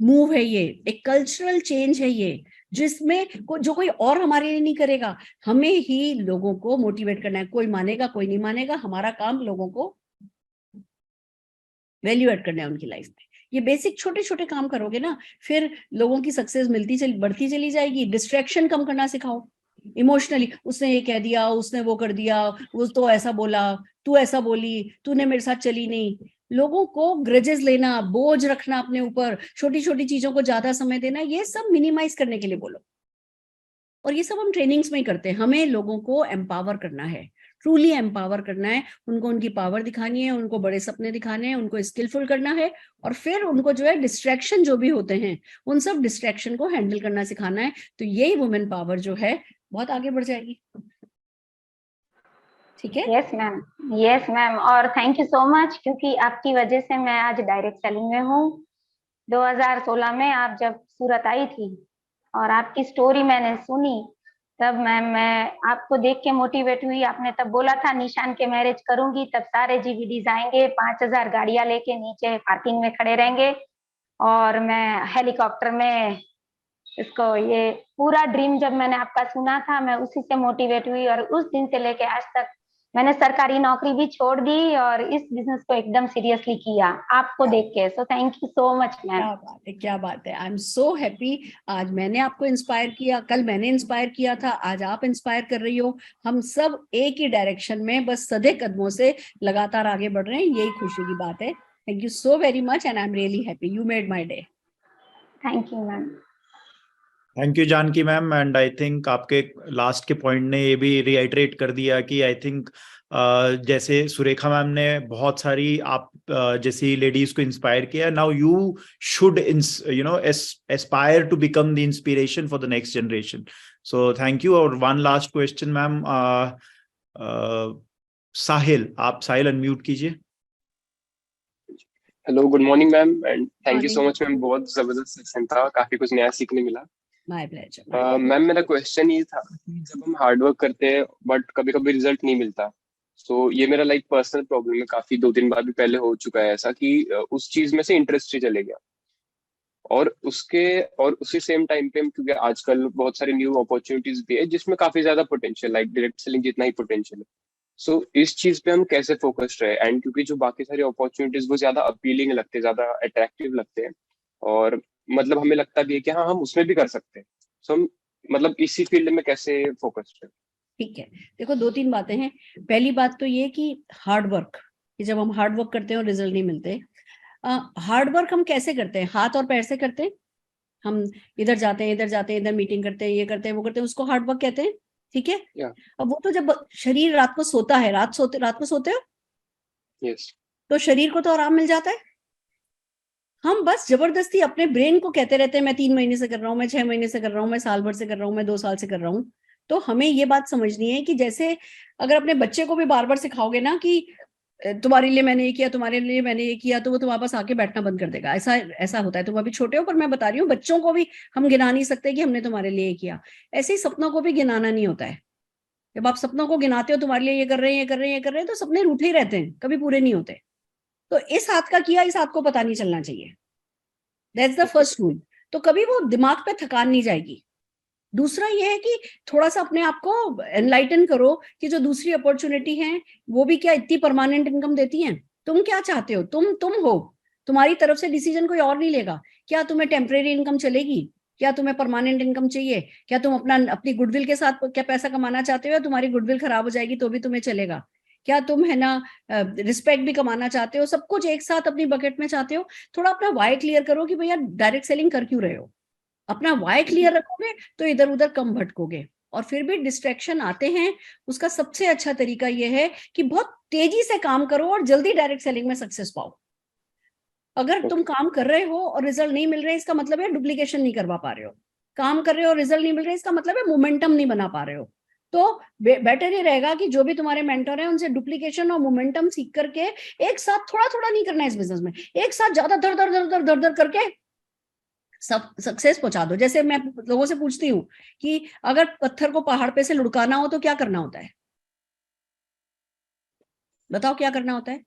मूव है ये, एक कल्चरल चेंज है ये, जिसमें जो कोई और हमारे लिए नहीं करेगा, हमें ही लोगों को मोटिवेट करना है। कोई मानेगा कोई नहीं मानेगा, हमारा काम लोगों को वैल्यू ऐड करना है उनकी लाइफ में। ये बेसिक छोटे छोटे काम करोगे ना, फिर लोगों की सक्सेस बढ़ती चली जाएगी। डिस्ट्रैक्शन कम करना सिखाओ इमोशनली। उसने ये कह दिया, उसने वो कर दिया, वो तो ऐसा बोला, तू ऐसा बोली, तूने मेरे साथ चली नहीं। लोगों को ग्रजेस लेना, बोझ रखना अपने ऊपर, छोटी छोटी चीजों को ज्यादा समय देना, ये सब मिनिमाइज करने के लिए बोलो। और ये सब हम ट्रेनिंग्स में ही करते हैं। हमें लोगों को एम्पावर करना है, ट्रूली एम्पावर करना है, उनको उनकी पावर दिखानी है, उनको बड़े सपने दिखाने हैं, उनको स्किलफुल करना है, और फिर उनको जो है डिस्ट्रैक्शन जो भी होते हैं उन सब डिस्ट्रैक्शन को हैंडल करना सिखाना है। तो यही वुमेन पावर जो है बहुत आगे बढ़ जाएगी। ठीक है? यस मैम, यस मैम, और थैंक यू सो मच, क्योंकि आपकी वजह से मैं आज डायरेक्ट सेलिंग में हूँ। 2016 में आप जब सूरत आई थी और आपकी स्टोरी मैंने सुनी, तब मैं आपको देख के मोटिवेट हुई। आपने तब बोला था निशान के मैरिज करूंगी, तब सारे जीवीडीज आएंगे, 5000 गाड़ियां लेके नीचे पार्किंग में खड़े रहेंगे, और मैं हेलीकॉप्टर में इसको, ये पूरा ड्रीम जब मैंने आपका सुना था, मैं उसी से मोटिवेट हुई, और उस दिन से लेके आज तक मैंने सरकारी नौकरी भी छोड़ दी और इस बिजनेस को एकदम सीरियसली किया आपको देख के। सो thank you so much ma'am. क्या बात है, क्या बात है। I am so happy. आज मैंने आपको इंस्पायर किया, कल मैंने इंस्पायर किया था, आज आप इंस्पायर कर रही हो। हम सब एक ही डायरेक्शन में बस सधे कदमों से लगातार आगे बढ़ रहे हैं, यही खुशी की बात है। Thank you so very much and I am really happy. You made my day. Thank you ma'am. Thank you Janaki ma'am. And I think आपके लास्ट के पॉइंट ने ये भी रिआइटरेट कर दिया कि आई थिंक जैसे सुरेखा मैम ने बहुत सारी आप जैसी लेडीज को इंस्पायर किया, now you should aspire to become the inspiration for the next generation. So thank you. और one last question ma'am, Sahil, आप साहिल अनम्यूट कीजिए। Hello, good morning ma'am, and thank you so much ma'am. बहुत जबरदस्त session था, काफी कुछ नया सीखने मिला। My pleasure. मैम मेरा क्वेश्चन ये था कि जब हम हार्ड वर्क करते हैं बट कभी कभी रिजल्ट नहीं मिलता, सो ये मेरा लाइक पर्सनल प्रॉब्लम है। काफी 2-3 बार भी पहले हो चुका है ऐसा कि उस चीज में से इंटरेस्ट ही चले गया, और उसी सेम टाइम पे, क्योंकि आजकल बहुत सारी न्यू अपॉर्चुनिटीज भी है जिसमें काफी ज्यादा पोटेंशियल, लाइक डायरेक्ट सेलिंग जितना ही पोटेंशियल है। सो इस चीज पे हम कैसे फोकस्ड रहे, एंड क्योंकि जो बाकी सारी अपॉर्चुनिटीज वो ज्यादा अपीलिंग लगते हैं, ज्यादा अट्रैक्टिव लगते हैं, और मतलब हमें लगता भी है कि हाँ हम उसमें भी कर सकते हैं। सो हम मतलब इसी फील्ड में कैसे फोकस्ड रहे? ठीक है, देखो 2-3 बातें हैं। पहली बात तो ये कि हार्ड वर्क, कि जब हम हार्ड वर्क करते हैं और रिजल्ट नहीं मिलते, हार्ड वर्क हम कैसे करते हैं? हाथ और पैर से करते हैं। हम इधर जाते हैं, इधर मीटिंग करते हैं, ये करते हैं, वो करते हैं, उसको हार्ड वर्क कहते हैं। ठीक है? अब वो तो जब शरीर रात को सोता है, रात को सोते हो, यस, तो शरीर को तो आराम मिल जाता है। हम बस जबरदस्ती अपने ब्रेन को कहते रहते हैं मैं 3 महीने से कर रहा हूँ, मैं 6 महीने से कर रहा हूँ, मैं साल भर से कर रहा हूँ, मैं 2 साल से कर रहा हूँ। तो हमें ये बात समझनी है कि जैसे अगर अपने बच्चे को भी बार बार सिखाओगे ना कि तुम्हारे लिए मैंने ये किया, तुम्हारे लिए मैंने ये किया, तो वो तुम्हारे पास आके बैठना बंद कर देगा। ऐसा होता है। तुम अभी छोटे हो, पर मैं बता रही हूँ, बच्चों को भी हम गिना नहीं सकते कि हमने तुम्हारे लिए ये किया। ऐसे ही सपनों को भी गिनाना नहीं होता है। जब आप सपनों को गिनाते हो, तुम्हारे लिए ये कर रहे हैं, ये कर रहे हैं, ये कर रहे हैं, तो सपने रूठे ही रहते हैं, कभी पूरे नहीं होते। तो इस हाथ का किया, इस हाथ को पता नहीं चलना चाहिए। That's the first rule. तो कभी वो दिमाग पे थकान नहीं जाएगी। दूसरा ये है कि थोड़ा सा अपने आप को एनलाइटन करो कि जो दूसरी अपॉर्चुनिटी है वो भी क्या इतनी परमानेंट इनकम देती हैं। तुम क्या चाहते हो? तुम हो, तुम्हारी तरफ से डिसीजन कोई और नहीं लेगा। क्या तुम्हें टेम्परेरी इनकम चलेगी? क्या तुम्हें परमानेंट इनकम चाहिए? क्या तुम अपनी गुडविल के साथ क्या पैसा कमाना चाहते हो, या तुम्हारी गुडविल खराब हो जाएगी तो भी तुम्हें चलेगा? क्या तुम है ना रिस्पेक्ट भी कमाना चाहते हो, सब कुछ एक साथ अपनी बकेट में चाहते हो? थोड़ा अपना वाई क्लियर करो कि भैया डायरेक्ट सेलिंग कर क्यों रहे हो। अपना वाई क्लियर रखोगे तो इधर उधर कम भटकोगे। और फिर भी डिस्ट्रैक्शन आते हैं, उसका सबसे अच्छा तरीका यह है कि बहुत तेजी से काम करो और जल्दी डायरेक्ट सेलिंग में सक्सेस पाओ। अगर तुम काम कर रहे हो और रिजल्ट नहीं मिल रहे, इसका मतलब है डुप्लीकेशन नहीं करवा पा रहे हो। काम कर रहे हो और रिजल्ट नहीं मिल रहे, इसका मतलब है मोमेंटम नहीं बना पा रहे हो। तो बेटर ही रहेगा कि जो भी तुम्हारे मेंटर हैं उनसे डुप्लीकेशन और मोमेंटम सीख करके एक साथ थोड़ा थोड़ा नहीं करना है इस बिजनेस में, एक साथ ज्यादा धर करके सब सक्सेस पहुंचा दो। जैसे मैं लोगों से पूछती हूँ कि अगर पत्थर को पहाड़ पे से लुढ़काना हो तो क्या करना होता है? बताओ क्या करना होता है?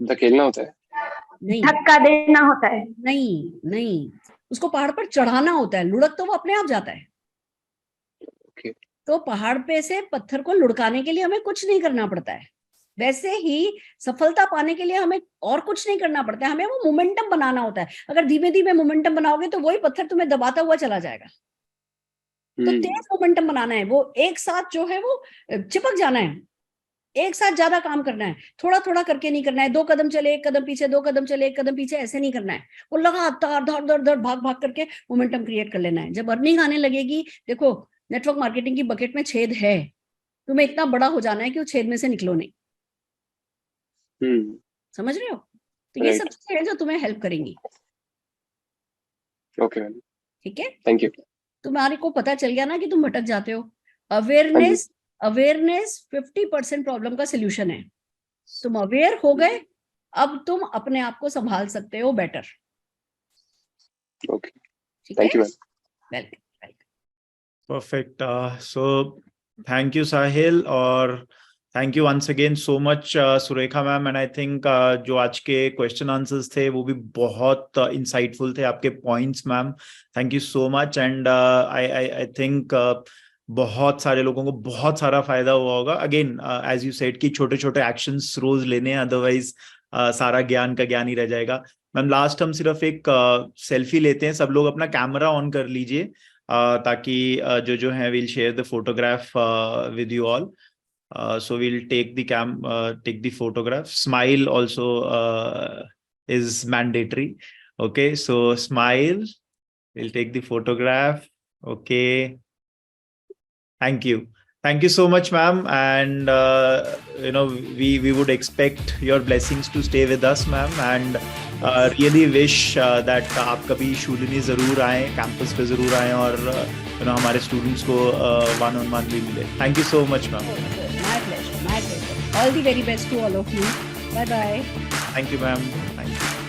धकेलना होता है। नहीं धक्का देना होता है? नहीं नहीं, उसको पहाड़ पर चढ़ाना होता है, लुढ़क तो वो अपने आप जाता है। तो पहाड़ पे से पत्थर को लुढ़काने के लिए हमें कुछ नहीं करना पड़ता है। वैसे ही सफलता पाने के लिए हमें और कुछ नहीं करना पड़ता है, हमें वो मोमेंटम बनाना होता है। अगर धीमे धीमे मोमेंटम बनाओगे तो वही पत्थर तुम्हें दबाता हुआ चला जाएगा। तो तेज मोमेंटम बनाना है, वो एक साथ जो है वो चिपक जाना है, एक साथ ज्यादा काम करना है, थोड़ा थोड़ा करके नहीं करना है। 2 कदम चले 1 कदम पीछे, 2 कदम चले 1 कदम पीछे, ऐसे नहीं करना है। वो लगातार धड़ धड़ धड़ भाग भाग करके मोमेंटम क्रिएट कर लेना है। जब अर्निंग आने लगेगी, देखो नेटवर्क मार्केटिंग की बकेट में छेद है, तुम्हें इतना बड़ा हो जाना है कि उस छेद में से निकलो नहीं। समझ रहे हो? तो ये सब चीजें हैं जो तुम्हें हेल्प करेंगी। ओके, ठीक है, थैंक यू। तुम्हारे को पता चल गया ना कि तुम भटक जाते हो। अवेयरनेस 50% प्रॉब्लम का सोल्यूशन है। तुम अवेयर हो गए, अब तुम अपने आप को संभाल सकते हो better. Okay, thank you ma'am. Welcome. Perfect. So thank you Sahil, और thank you once again so much Surekha ma'am. And I think जो आज के क्वेश्चन आंसर्स थे वो भी बहुत इंसाइटफुल थे, आपके points ma'am, thank you so much. And I think बहुत सारे लोगों को बहुत सारा फायदा हुआ होगा। अगेन एज यू सेड कि छोटे छोटे एक्शंस रोज लेने, अदरवाइज सारा ज्ञान का ज्ञान ही रह जाएगा। मैम लास्ट हम सिर्फ एक सेल्फी लेते हैं, सब लोग अपना कैमरा ऑन कर लीजिए ताकि जो है will share the photograph with you all. So we'll take the photograph. Smile also is mandatory. Okay, so smile. We'll take the photograph. Okay. Thank you so much, ma'am. And we would expect your blessings to stay with us, ma'am. And really wish that आप कभी शूलिनी जरूर आए, campus पे जरूर आए और हमारे students को one-on-one भी मिले। Thank you so much, ma'am. My pleasure. All the very best to all of you. Bye bye. Thank you, ma'am. Thank you.